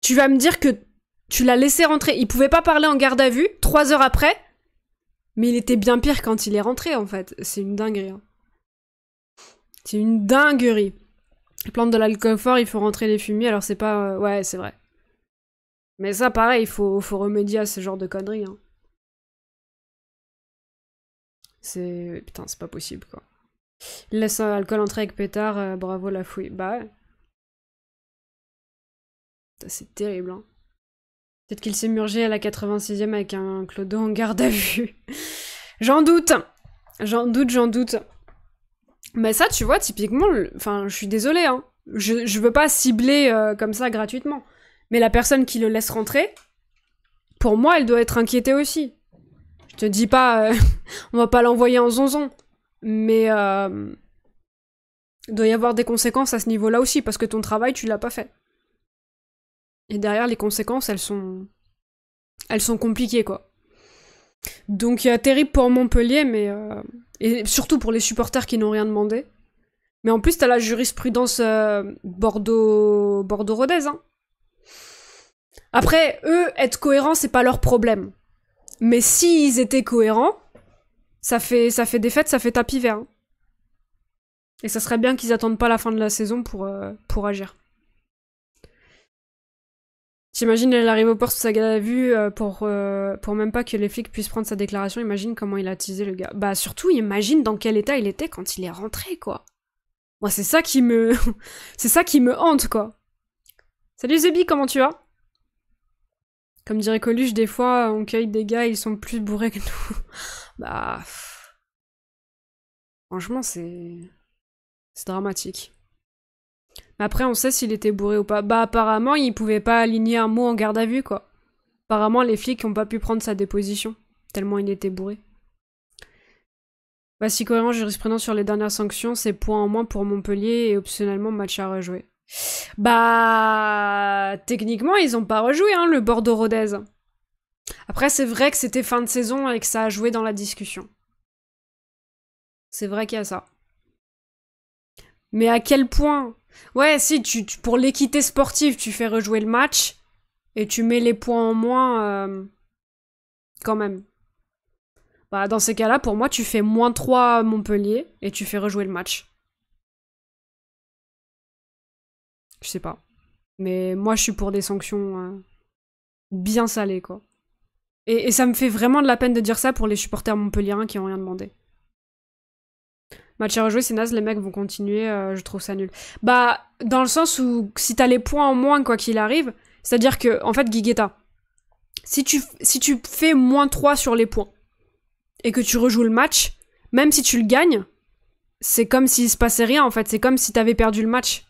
Tu vas me dire que tu l'as laissé rentrer. Il pouvait pas parler en garde à vue 3 heures après, mais il était bien pire quand il est rentré, en fait. C'est une dinguerie. Hein. C'est une dinguerie. Les plantes de l'alcool fort, il faut rentrer les fumiers, alors c'est pas... ouais, c'est vrai. Mais ça, pareil, il faut remédier à ce genre de conneries. Hein. C'est... Putain, c'est pas possible, quoi. Il laisse l'alcool entrer avec pétard, bravo la fouille. Bah ouais. C'est terrible, hein. Peut-être qu'il s'est murgé à la 86e avec un clodo en garde à vue. J'en doute. J'en doute. Mais ça, tu vois, typiquement, enfin, je suis désolée, hein. Je veux pas cibler comme ça gratuitement. Mais la personne qui le laisse rentrer, pour moi, elle doit être inquiétée aussi. Je te dis pas, on va pas l'envoyer en zonzon. Mais il doit y avoir des conséquences à ce niveau-là aussi, parce que ton travail, tu l'as pas fait. Et derrière, les conséquences, elles sont compliquées, quoi. Donc, terrible pour Montpellier, mais... et surtout pour les supporters qui n'ont rien demandé. Mais en plus, t'as la jurisprudence Bordeaux-Rodez, hein. Après, eux, être cohérents, c'est pas leur problème. Mais s'ils étaient cohérents, ça fait défaite, ça fait tapis vert. Hein. Et ça serait bien qu'ils attendent pas la fin de la saison pour agir. T'imagines, elle arrive au port sous sa garde à vue pour même pas que les flics puissent prendre sa déclaration. Imagine comment il a teasé le gars. Bah surtout, imagine dans quel état il était quand il est rentré, quoi. Moi, c'est ça qui me... c'est ça qui me hante, quoi. Salut Zebi, comment tu vas? Comme dirait Coluche, des fois, on cueille des gars, ils sont plus bourrés que nous. Bah... Franchement, c'est dramatique. Mais après, on sait s'il était bourré ou pas. Bah, apparemment, il pouvait pas aligner un mot en garde à vue, quoi. Apparemment, les flics ont pas pu prendre sa déposition, tellement il était bourré. Bah, si cohérent, jurisprudence sur les dernières sanctions, c'est point en moins pour Montpellier et optionnellement match à rejouer. Bah, techniquement, ils ont pas rejoué, hein, le Bordeaux-Rodez. Après, c'est vrai que c'était fin de saison et que ça a joué dans la discussion. C'est vrai qu'il y a ça. Mais à quel point? Ouais, si, pour l'équité sportive, tu fais rejouer le match et tu mets les points en moins quand même. Bah, dans ces cas-là, pour moi, tu fais -3 à Montpellier et tu fais rejouer le match. Je sais pas. Mais moi, je suis pour des sanctions bien salées, quoi. Et ça me fait vraiment de la peine de dire ça pour les supporters montpelliérains qui ont rien demandé. Match à rejouer, c'est naze, les mecs vont continuer, je trouve ça nul. Bah, dans le sens où si t'as les points en moins, quoi qu'il arrive, c'est-à-dire que, en fait, Guiguetta, si tu fais -3 sur les points, et que tu rejoues le match, même si tu le gagnes, c'est comme s'il se passait rien, en fait. C'est comme si t'avais perdu le match.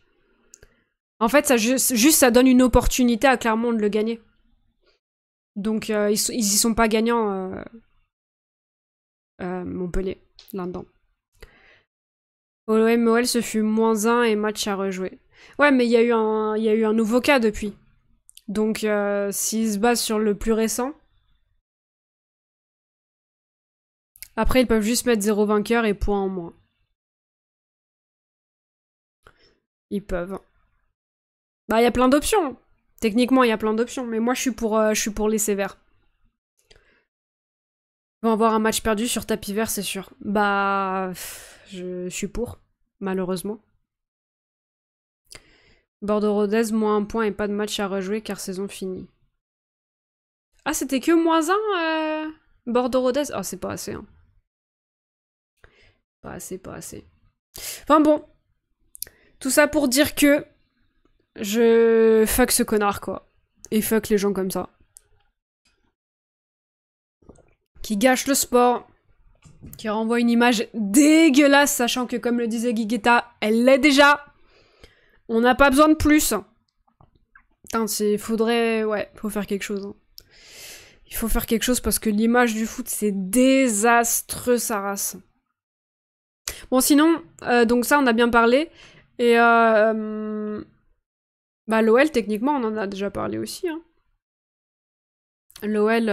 En fait, ça donne une opportunité à Clermont de le gagner. Donc, ils y sont pas gagnants, Montpellier, là-dedans. OM-OL, ce fut -1 et match à rejouer. Ouais, mais il y a eu un nouveau cas depuis. Donc, s'ils se basent sur le plus récent... Après, ils peuvent juste mettre 0 vainqueur et point en moins. Ils peuvent. Bah, il y a plein d'options. Techniquement, il y a plein d'options. Mais moi, je suis pour les sévères. Ils vont avoir un match perdu sur tapis vert, c'est sûr. Bah, je suis pour, malheureusement. Bordeaux-Rodez, -1 point et pas de match à rejouer car saison finie. Ah, c'était que -1 Bordeaux-Rodez? Ah, c'est pas assez, hein. Pas assez, pas assez. Enfin bon. Tout ça pour dire que je fuck ce connard, quoi. Et fuck les gens comme ça. Qui gâchent le sport. Qui renvoie une image dégueulasse, sachant que, comme le disait Guiguetta, elle l'est déjà. On n'a pas besoin de plus. Putain, faudrait... Ouais, faut faire quelque chose. Hein. Il faut faire quelque chose parce que l'image du foot, c'est désastreux, sa race. Bon, sinon, donc ça, on a bien parlé. Et bah, l'OL, techniquement, on en a déjà parlé aussi. Hein. L'OL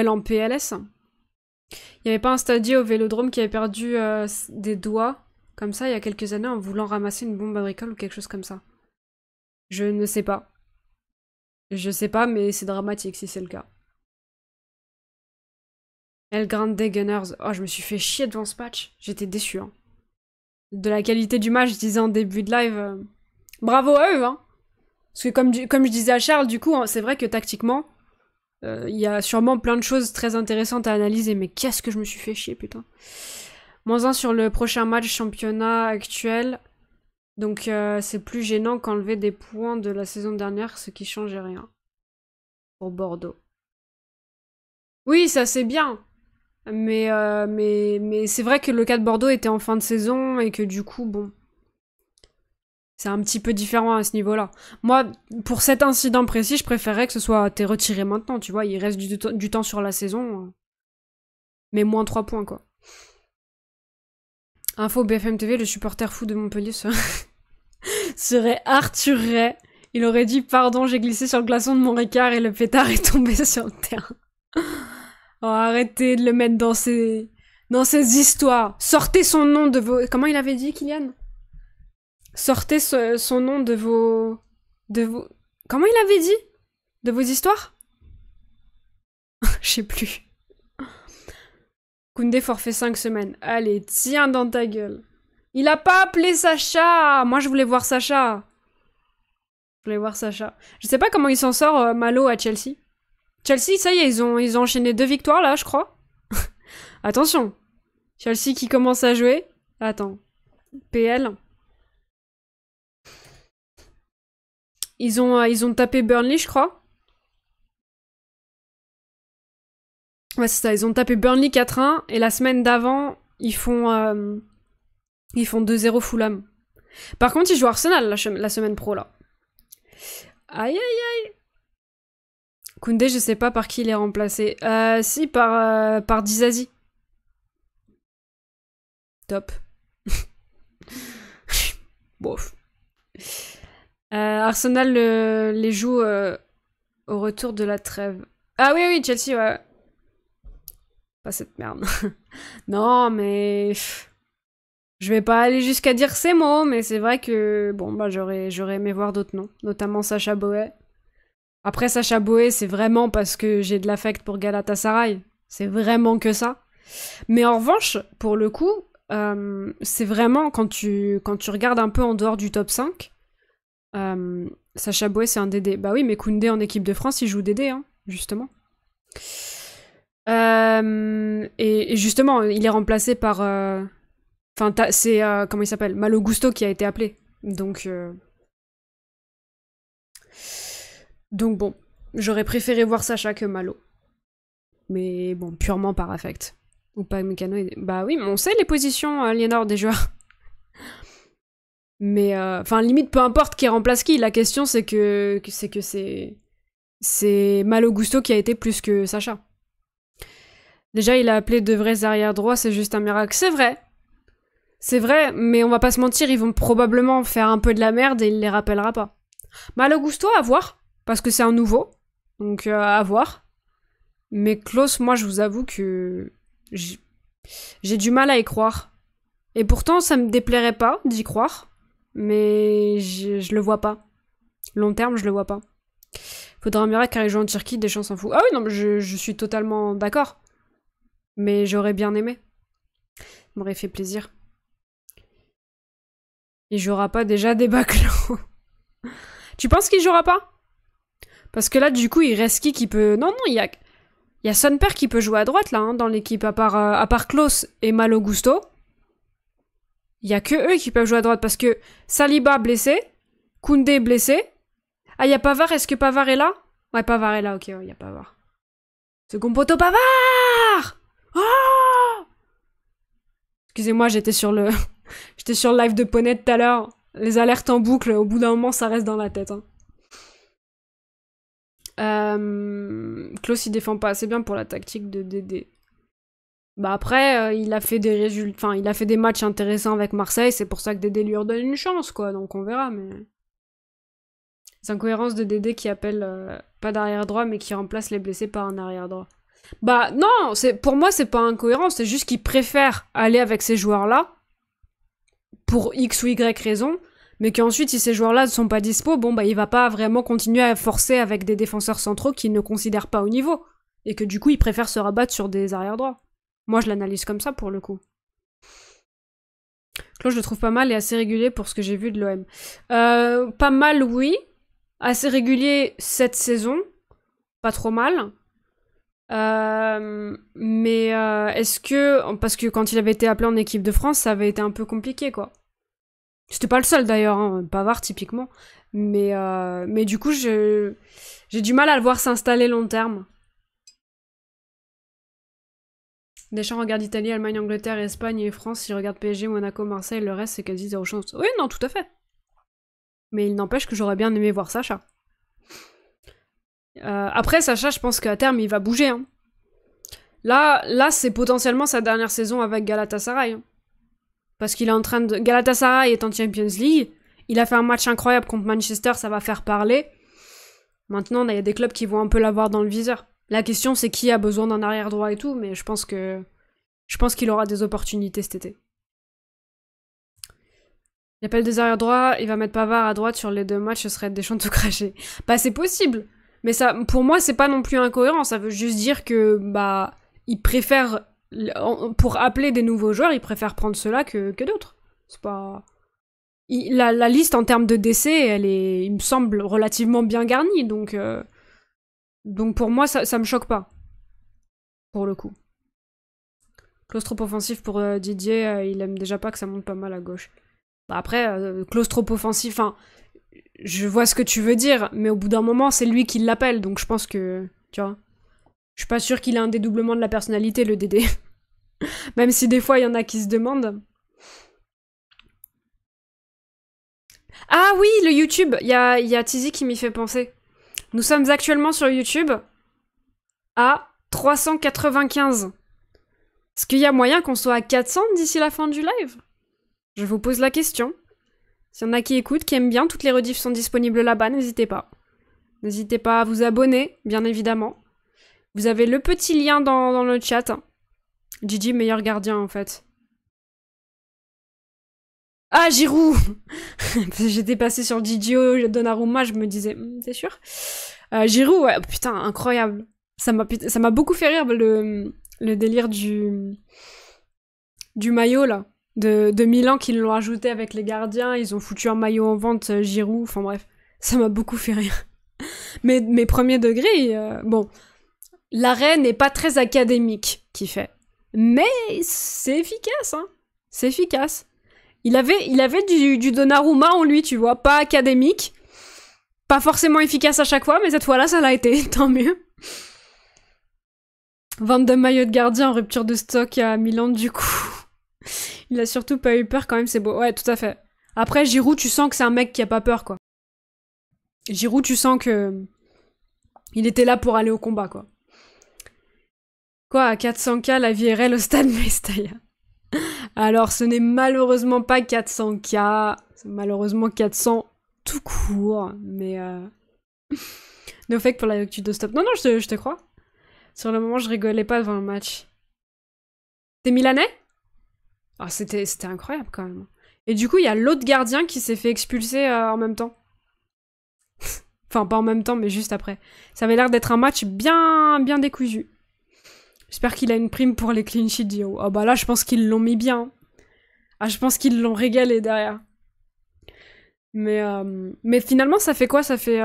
en PLS. Il n'y avait pas un stadio au Vélodrome qui avait perdu des doigts, comme ça, il y a quelques années, en voulant ramasser une bombe à bricole ou quelque chose comme ça. Je ne sais pas. Je sais pas, mais c'est dramatique si c'est le cas. El Grande Gunners. Oh, je me suis fait chier devant ce patch. J'étais déçu. Hein. De la qualité du match, je disais en début de live. Bravo à eux, hein. Parce que comme je disais à Charles, du coup, hein, c'est vrai que tactiquement, il y a sûrement plein de choses très intéressantes à analyser, mais qu'est-ce que je me suis fait chier, putain. -1 sur le prochain match championnat actuel. Donc c'est plus gênant qu'enlever des points de la saison dernière, ce qui changeait rien. Pour Bordeaux. Oui, ça c'est bien. Mais c'est vrai que le cas de Bordeaux était en fin de saison et que du coup, bon... C'est un petit peu différent à ce niveau-là. Moi, pour cet incident précis, je préférerais que ce soit t'es retiré maintenant, tu vois, il reste du temps sur la saison. Mais -3 points, quoi. Info BFM TV, le supporter fou de Montpellier serait Arthur Ray. Il aurait dit « Pardon, j'ai glissé sur le glaçon de mon Ricard et le pétard est tombé sur le terrain. » Oh, arrêtez de le mettre dans ces histoires. Sortez son nom de vos... Comment il avait dit, Kylian? Sortez son nom de vos... Comment il avait dit? De vos histoires? Je sais plus. Koundé forfait 5 semaines. Allez, tiens dans ta gueule. Il a pas appelé Sacha. Moi, je voulais voir Sacha. Je sais pas comment il s'en sort, Malo, à Chelsea. Chelsea, ça y est, ils ont enchaîné 2 victoires, là, je crois. Attention. Chelsea qui commence à jouer. Attends. PL. Ils ont tapé Burnley, je crois. Ouais, c'est ça. Ils ont tapé Burnley 4-1. Et la semaine d'avant, ils font 2-0 Fulham. Par contre, il joue Arsenal la semaine pro, là. Aïe, aïe, aïe. Koundé, je sais pas par qui il est remplacé. Si, par Dizazi. Top. Bof. Arsenal les joue au retour de la trêve. Ah oui, oui, Chelsea, ouais. Pas cette merde. Non, mais... Je vais pas aller jusqu'à dire ces mots, mais c'est vrai que... Bon, bah j'aurais aimé voir d'autres noms. Notamment Sacha Boey. Après, Sacha Boey, c'est vraiment parce que j'ai de l'affect pour Galatasaray. C'est vraiment que ça. Mais en revanche, pour le coup, c'est vraiment quand tu regardes un peu en dehors du top 5, Sacha Boey, c'est un DD. Bah oui, mais Koundé en équipe de France, il joue DD, hein, justement. Et justement, il est remplacé par... Enfin, c'est... comment il s'appelle? Malo Gusto qui a été appelé. Donc bon, j'aurais préféré voir Sacha que Malo. Mais bon, purement par affect. Ou pas Mécano. Bah oui, mais on sait les positions aliénores des joueurs. Mais enfin, limite, peu importe qui remplace qui. La question, c'est que c'est Malo Gusto qui a été plus que Sacha. Déjà, il a appelé de vrais arrière droits, c'est juste un miracle. C'est vrai. C'est vrai, mais on va pas se mentir, ils vont probablement faire un peu de la merde et il les rappellera pas. Malo Gusto, à voir. Parce que c'est un nouveau. Donc, à voir. Mais Klose, moi, je vous avoue que... J'ai du mal à y croire. Et pourtant, ça me déplairait pas d'y croire. Mais je le vois pas. Long terme, je le vois pas. Faudra un miracle car il joue en Turquie, Deschamps s'en fout. Ah oui, non, mais je suis totalement d'accord. Mais j'aurais bien aimé. Ça m'aurait fait plaisir. Il jouera pas déjà des baclos. Tu penses qu'il jouera pas? Parce que là, du coup, il reste qui peut... Non, il y a Son Père qui peut jouer à droite, là, hein, dans l'équipe, à part Klose et Malo Gusto. Il y a que eux qui peuvent jouer à droite, parce que Saliba blessé, Koundé blessé. Ah, il y a Pavard, est-ce que Pavard est là? Ouais, Pavard est là, ok, il y a Pavard. Second poteau, Pavard! Oh! Excusez-moi, j'étais sur le live de Poney tout à l'heure. Les alertes en boucle, au bout d'un moment, ça reste dans la tête, hein. Klose il défend pas assez bien pour la tactique de Dédé. Bah après, il a fait des résultats, enfin il a fait des matchs intéressants avec Marseille, c'est pour ça que Dédé lui redonne une chance, quoi. Donc on verra, mais les incohérences de Dédé qui appelle pas d'arrière droit, mais qui remplace les blessés par un arrière droit. Bah non, pour moi c'est pas incohérent, c'est juste qu'il préfère aller avec ces joueurs-là pour X ou Y raison. Mais qu'ensuite, si ces joueurs-là ne sont pas dispo, bon, bah, il va pas vraiment continuer à forcer avec des défenseurs centraux qu'il ne considère pas au niveau. Et que du coup, il préfère se rabattre sur des arrière-droits. Moi, je l'analyse comme ça, pour le coup. Claude, je le trouve pas mal et assez régulier pour ce que j'ai vu de l'OM. Pas mal, oui. Assez régulier cette saison. Pas trop mal. Mais est-ce que... Parce que quand il avait été appelé en équipe de France, ça avait été un peu compliqué, quoi. C'était pas le seul d'ailleurs, hein, Pavard typiquement. Mais du coup, j'ai du mal à le voir s'installer long terme. Deschamps regarde Italie, Allemagne, Angleterre, Espagne et France. Il regarde PSG, Monaco, Marseille, le reste c'est quasi zéro chance. Oui, non, tout à fait. Mais il n'empêche que j'aurais bien aimé voir Sacha. Après, Sacha, je pense qu'à terme, il va bouger. Hein. Là c'est potentiellement sa dernière saison avec Galatasaray. Hein. Parce qu'il est en train de... Galatasaray est en Champions League. Il a fait un match incroyable contre Manchester, ça va faire parler. Maintenant, il y a des clubs qui vont un peu l'avoir dans le viseur. La question, c'est qui a besoin d'un arrière-droit et tout, mais je pense qu'il aura des opportunités cet été. Il appelle des arrière-droits, il va mettre Pavard à droite sur les deux matchs, ce serait Deschamps tout cracher. Bah, c'est possible. Mais ça, pour moi, c'est pas non plus incohérent. Ça veut juste dire que, bah, il préfère... Pour appeler des nouveaux joueurs, il préfère prendre ceux-là que d'autres. C'est pas... La liste en termes de décès, elle est, il me semble, relativement bien garnie, donc pour moi, ça me choque pas. Pour le coup. Klose trop offensif pour Didier, il aime déjà pas que ça monte pas mal à gauche. Bah après, Klose trop offensif, enfin, je vois ce que tu veux dire, mais au bout d'un moment, c'est lui qui l'appelle, donc je pense que, tu vois, je suis pas sûre qu'il ait un dédoublement de la personnalité, le Dédé. Même si des fois, il y en a qui se demandent. Ah oui, le YouTube. Il y a Tizi qui m'y fait penser. Nous sommes actuellement sur YouTube à 395. Est-ce qu'il y a moyen qu'on soit à 400 d'ici la fin du live? Je vous pose la question. S'il y en a qui écoutent, qui aiment bien, toutes les rediffs sont disponibles là-bas, n'hésitez pas. N'hésitez pas à vous abonner, bien évidemment. Vous avez le petit lien dans le chat. Gigi, meilleur gardien, en fait. Ah, Giroud. J'étais passé sur Gigio, Donnarumma, je me disais, c'est sûr. Giroud, ouais, putain, incroyable. Ça m'a beaucoup fait rire, le délire du maillot, là. De Milan, qu'ils l'ont ajouté avec les gardiens. Ils ont foutu un maillot en vente, Giroud. Enfin bref, ça m'a beaucoup fait rire. Mais mes premiers degrés, bon, l'arrêt n'est pas très académique, qui fait. Mais c'est efficace, hein. C'est efficace. Il avait du Donnarumma en lui, tu vois. Pas académique. Pas forcément efficace à chaque fois, mais cette fois-là, ça l'a été. Tant mieux. 22 maillots de gardien en rupture de stock à Milan, du coup. Il a surtout pas eu peur quand même, c'est beau. Ouais, tout à fait. Après, Giroud, tu sens que c'est un mec qui a pas peur, quoi. Giroud, tu sens que... il était là pour aller au combat, quoi. Quoi, à 400K, la VRL au stade Mestalla. Alors, ce n'est malheureusement pas 400K. C'est malheureusement 400 tout court. Mais no fake pour la lecture de stop. Non, non, je te crois. Sur le moment, je rigolais pas devant le match. T'es Milanais? Ah, c'était incroyable quand même. Et du coup, il y a l'autre gardien qui s'est fait expulser en même temps. Enfin, pas en même temps, mais juste après. Ça avait l'air d'être un match bien décousu. J'espère qu'il a une prime pour les clean sheets, Giro. Ah bah là, je pense qu'ils l'ont mis bien. Ah, je pense qu'ils l'ont régalé derrière. Mais finalement, ça fait quoi? Ça fait...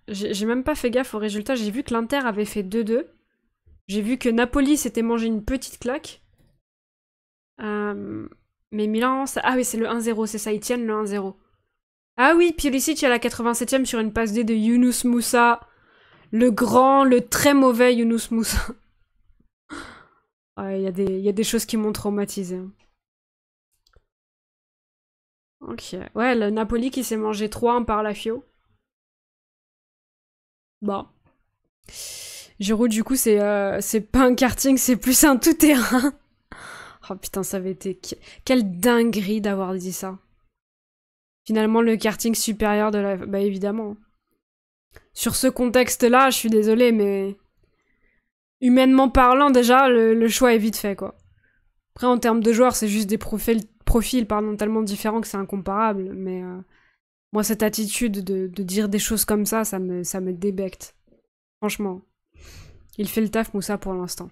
J'ai même pas fait gaffe au résultat. J'ai vu que l'Inter avait fait 2-2. J'ai vu que Napoli s'était mangé une petite claque. Mais Milan... Ah oui, c'est le 1-0, c'est ça, ils tiennent le 1-0. Ah oui, Pulisic à la 87e sur une passe D de Younous Moussa. Le grand, le très mauvais Younous Moussa. Il y a des choses qui m'ont traumatisé. Ok. Ouais, le Napoli qui s'est mangé 3-1 par la Fio. Bon. Giroud, du coup, c'est pas un karting, c'est plus un tout-terrain. Oh putain, ça avait été... Quelle dinguerie d'avoir dit ça. Finalement, le karting supérieur de la... Bah évidemment. Sur ce contexte-là, je suis désolée, mais... humainement parlant, déjà, le choix est vite fait, quoi. Après, en termes de joueurs, c'est juste des profils tellement différents que c'est incomparable, mais... moi, cette attitude de dire des choses comme ça me débecte. Franchement. Il fait le taf, Moussa, pour l'instant.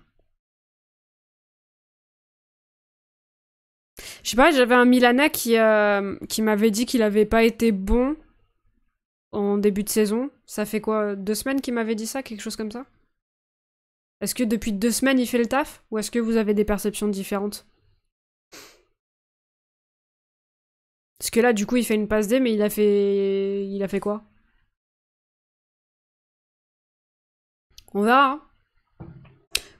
Je sais pas, j'avais un Milanais qui m'avait dit qu'il avait pas été bon en début de saison. Ça fait quoi, 2 semaines qu'il m'avait dit ça, quelque chose comme ça? Est-ce que depuis 2 semaines il fait le taf? Ou est-ce que vous avez des perceptions différentes? Parce que là, du coup, il fait une passe D, mais il a fait quoi? On verra, hein.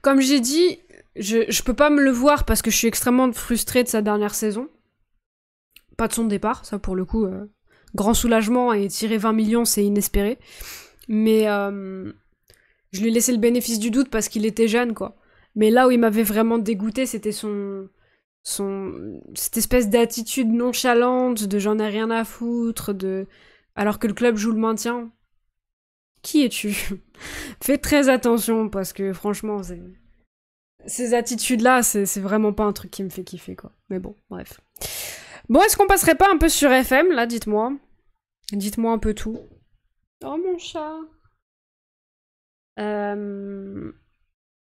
Comme j'ai dit, je peux pas me le voir parce que je suis extrêmement frustrée de sa dernière saison. Pas de son départ, ça pour le coup, grand soulagement, et tirer 20 millions, c'est inespéré. Mais je lui ai laissé le bénéfice du doute parce qu'il était jeune, quoi. Mais là où il m'avait vraiment dégoûté, c'était cette espèce d'attitude nonchalante, de j'en ai rien à foutre, alors que le club joue le maintien. Qui es-tu? Fais très attention, parce que franchement, ces attitudes-là, c'est vraiment pas un truc qui me fait kiffer, quoi. Mais bon, bref. Bon, est-ce qu'on passerait pas un peu sur FM, là, dites-moi? Dites-moi un peu tout. Oh, mon chat.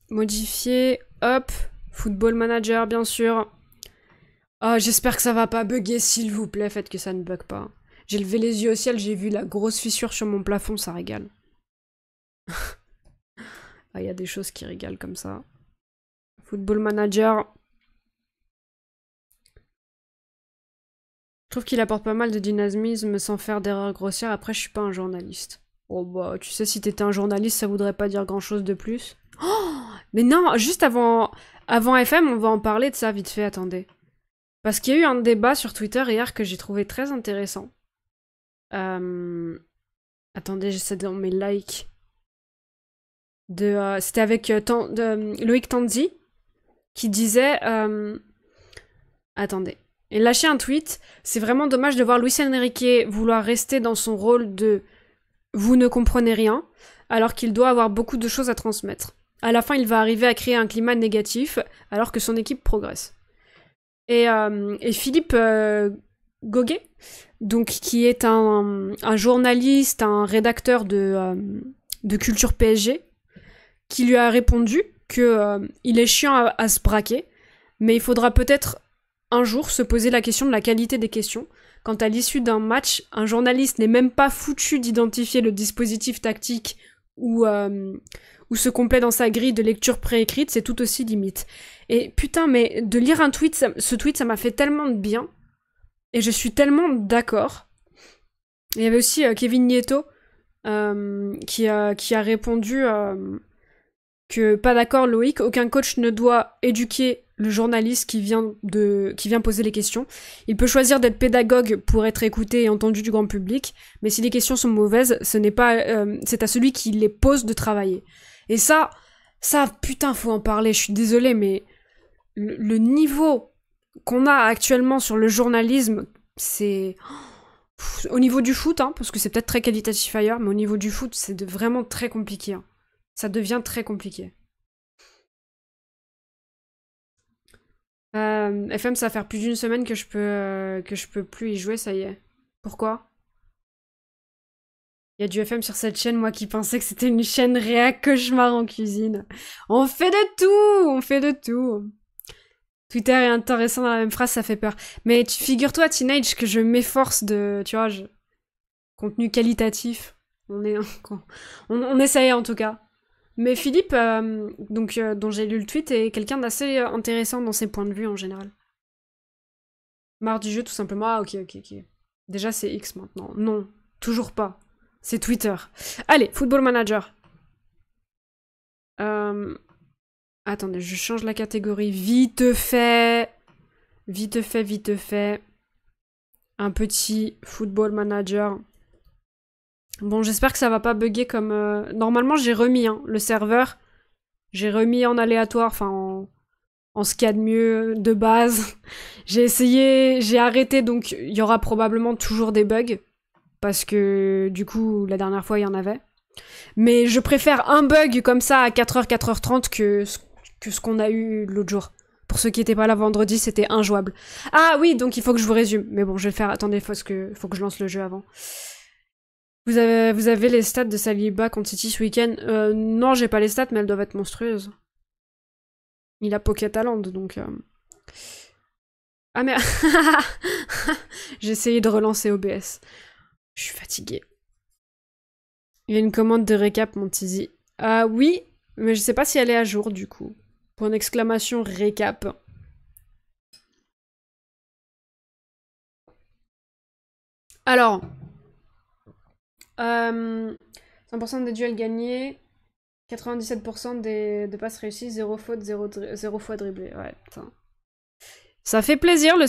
Modifier, hop. Football Manager, bien sûr. Oh, j'espère que ça va pas bugger, s'il vous plaît, faites que ça ne bug pas. J'ai levé les yeux au ciel, j'ai vu la grosse fissure sur mon plafond, ça régale. Ah, il y a des choses qui régalent comme ça. Football Manager. Je trouve qu'il apporte pas mal de dynamisme sans faire d'erreurs grossières. Après, je suis pas un journaliste. Oh bah, tu sais, si t'étais un journaliste, ça voudrait pas dire grand-chose de plus. Oh, mais non, juste avant FM, on va en parler de ça vite fait, attendez. Parce qu'il y a eu un débat sur Twitter hier que j'ai trouvé très intéressant. Attendez, j'essaie dans mes likes. C'était avec Loïc Tanzi qui disait... Attendez. Il lâchait un tweet. C'est vraiment dommage de voir Luis Enrique vouloir rester dans son rôle de « vous ne comprenez rien », alors qu'il doit avoir beaucoup de choses à transmettre. À la fin, il va arriver à créer un climat négatif, alors que son équipe progresse. Et Philippe Goguet, donc, qui est un journaliste, un rédacteur de Culture PSG, qui lui a répondu que il est chiant à se braquer, mais il faudra peut-être un jour se poser la question de la qualité des questions. Quand à l'issue d'un match, un journaliste n'est même pas foutu d'identifier le dispositif tactique ou se complaît dans sa grille de lecture préécrite, c'est tout aussi limite. Et putain, mais de lire ce tweet, ça m'a fait tellement de bien. Et je suis tellement d'accord. Il y avait aussi Kevin Nieto qui a répondu que pas d'accord Loïc, aucun coach ne doit éduquer le journaliste qui vient poser les questions. Il peut choisir d'être pédagogue pour être écouté et entendu du grand public, mais si les questions sont mauvaises, c'est à celui qui les pose de travailler. Et ça, putain, faut en parler, je suis désolée, mais le niveau qu'on a actuellement sur le journalisme, c'est... Au niveau du foot, hein, parce que c'est peut-être très qualitatif ailleurs, mais au niveau du foot, c'est vraiment très compliqué. Hein. Ça devient très compliqué. FM, ça va faire plus d'une semaine que je peux plus y jouer, ça y est. Pourquoi ? Il y a du FM sur cette chaîne, moi qui pensais que c'était une chaîne réac cauchemar en cuisine. On fait de tout. On fait de tout. Twitter est intéressant dans la même phrase, ça fait peur. Mais figure-toi, Teenage, que je m'efforce de... Tu vois, contenu qualitatif. On essaye en tout cas. Mais Philippe, dont j'ai lu le tweet, est quelqu'un d'assez intéressant dans ses points de vue en général. Marre du jeu, tout simplement. Ah, ok. Déjà, c'est X maintenant. Non, toujours pas. C'est Twitter. Allez, Football Manager. Attendez, je change la catégorie. Vite fait. Un petit Football Manager. Bon, j'espère que ça va pas bugger comme... Normalement, j'ai remis le serveur. J'ai remis en aléatoire, enfin en ce qu'il y a de mieux, de base. J'ai essayé, j'ai arrêté, donc il y aura probablement toujours des bugs. Parce que, du coup, la dernière fois, il y en avait. Mais je préfère un bug comme ça à 4h, 4h30 que ce qu'on a eu l'autre jour. Pour ceux qui étaient pas là vendredi, c'était injouable. Ah oui, donc il faut que je vous résume. Mais bon, je vais le faire. Attendez, faut que je lance le jeu avant. Vous avez les stats de Saliba contre City ce week-end? Non, j'ai pas les stats, mais elles doivent être monstrueuses. Il a Pocket Talent, donc... Ah merde. J'ai essayé de relancer OBS. Je suis fatiguée. Il y a une commande de récap, mon Tizi. Ah oui, mais je sais pas si elle est à jour, du coup. Pour une exclamation récap. Alors... 100% des duels gagnés, 97% de passes réussies, 0 faute, 0 fois dribblé. Ouais, putain. Ça fait plaisir le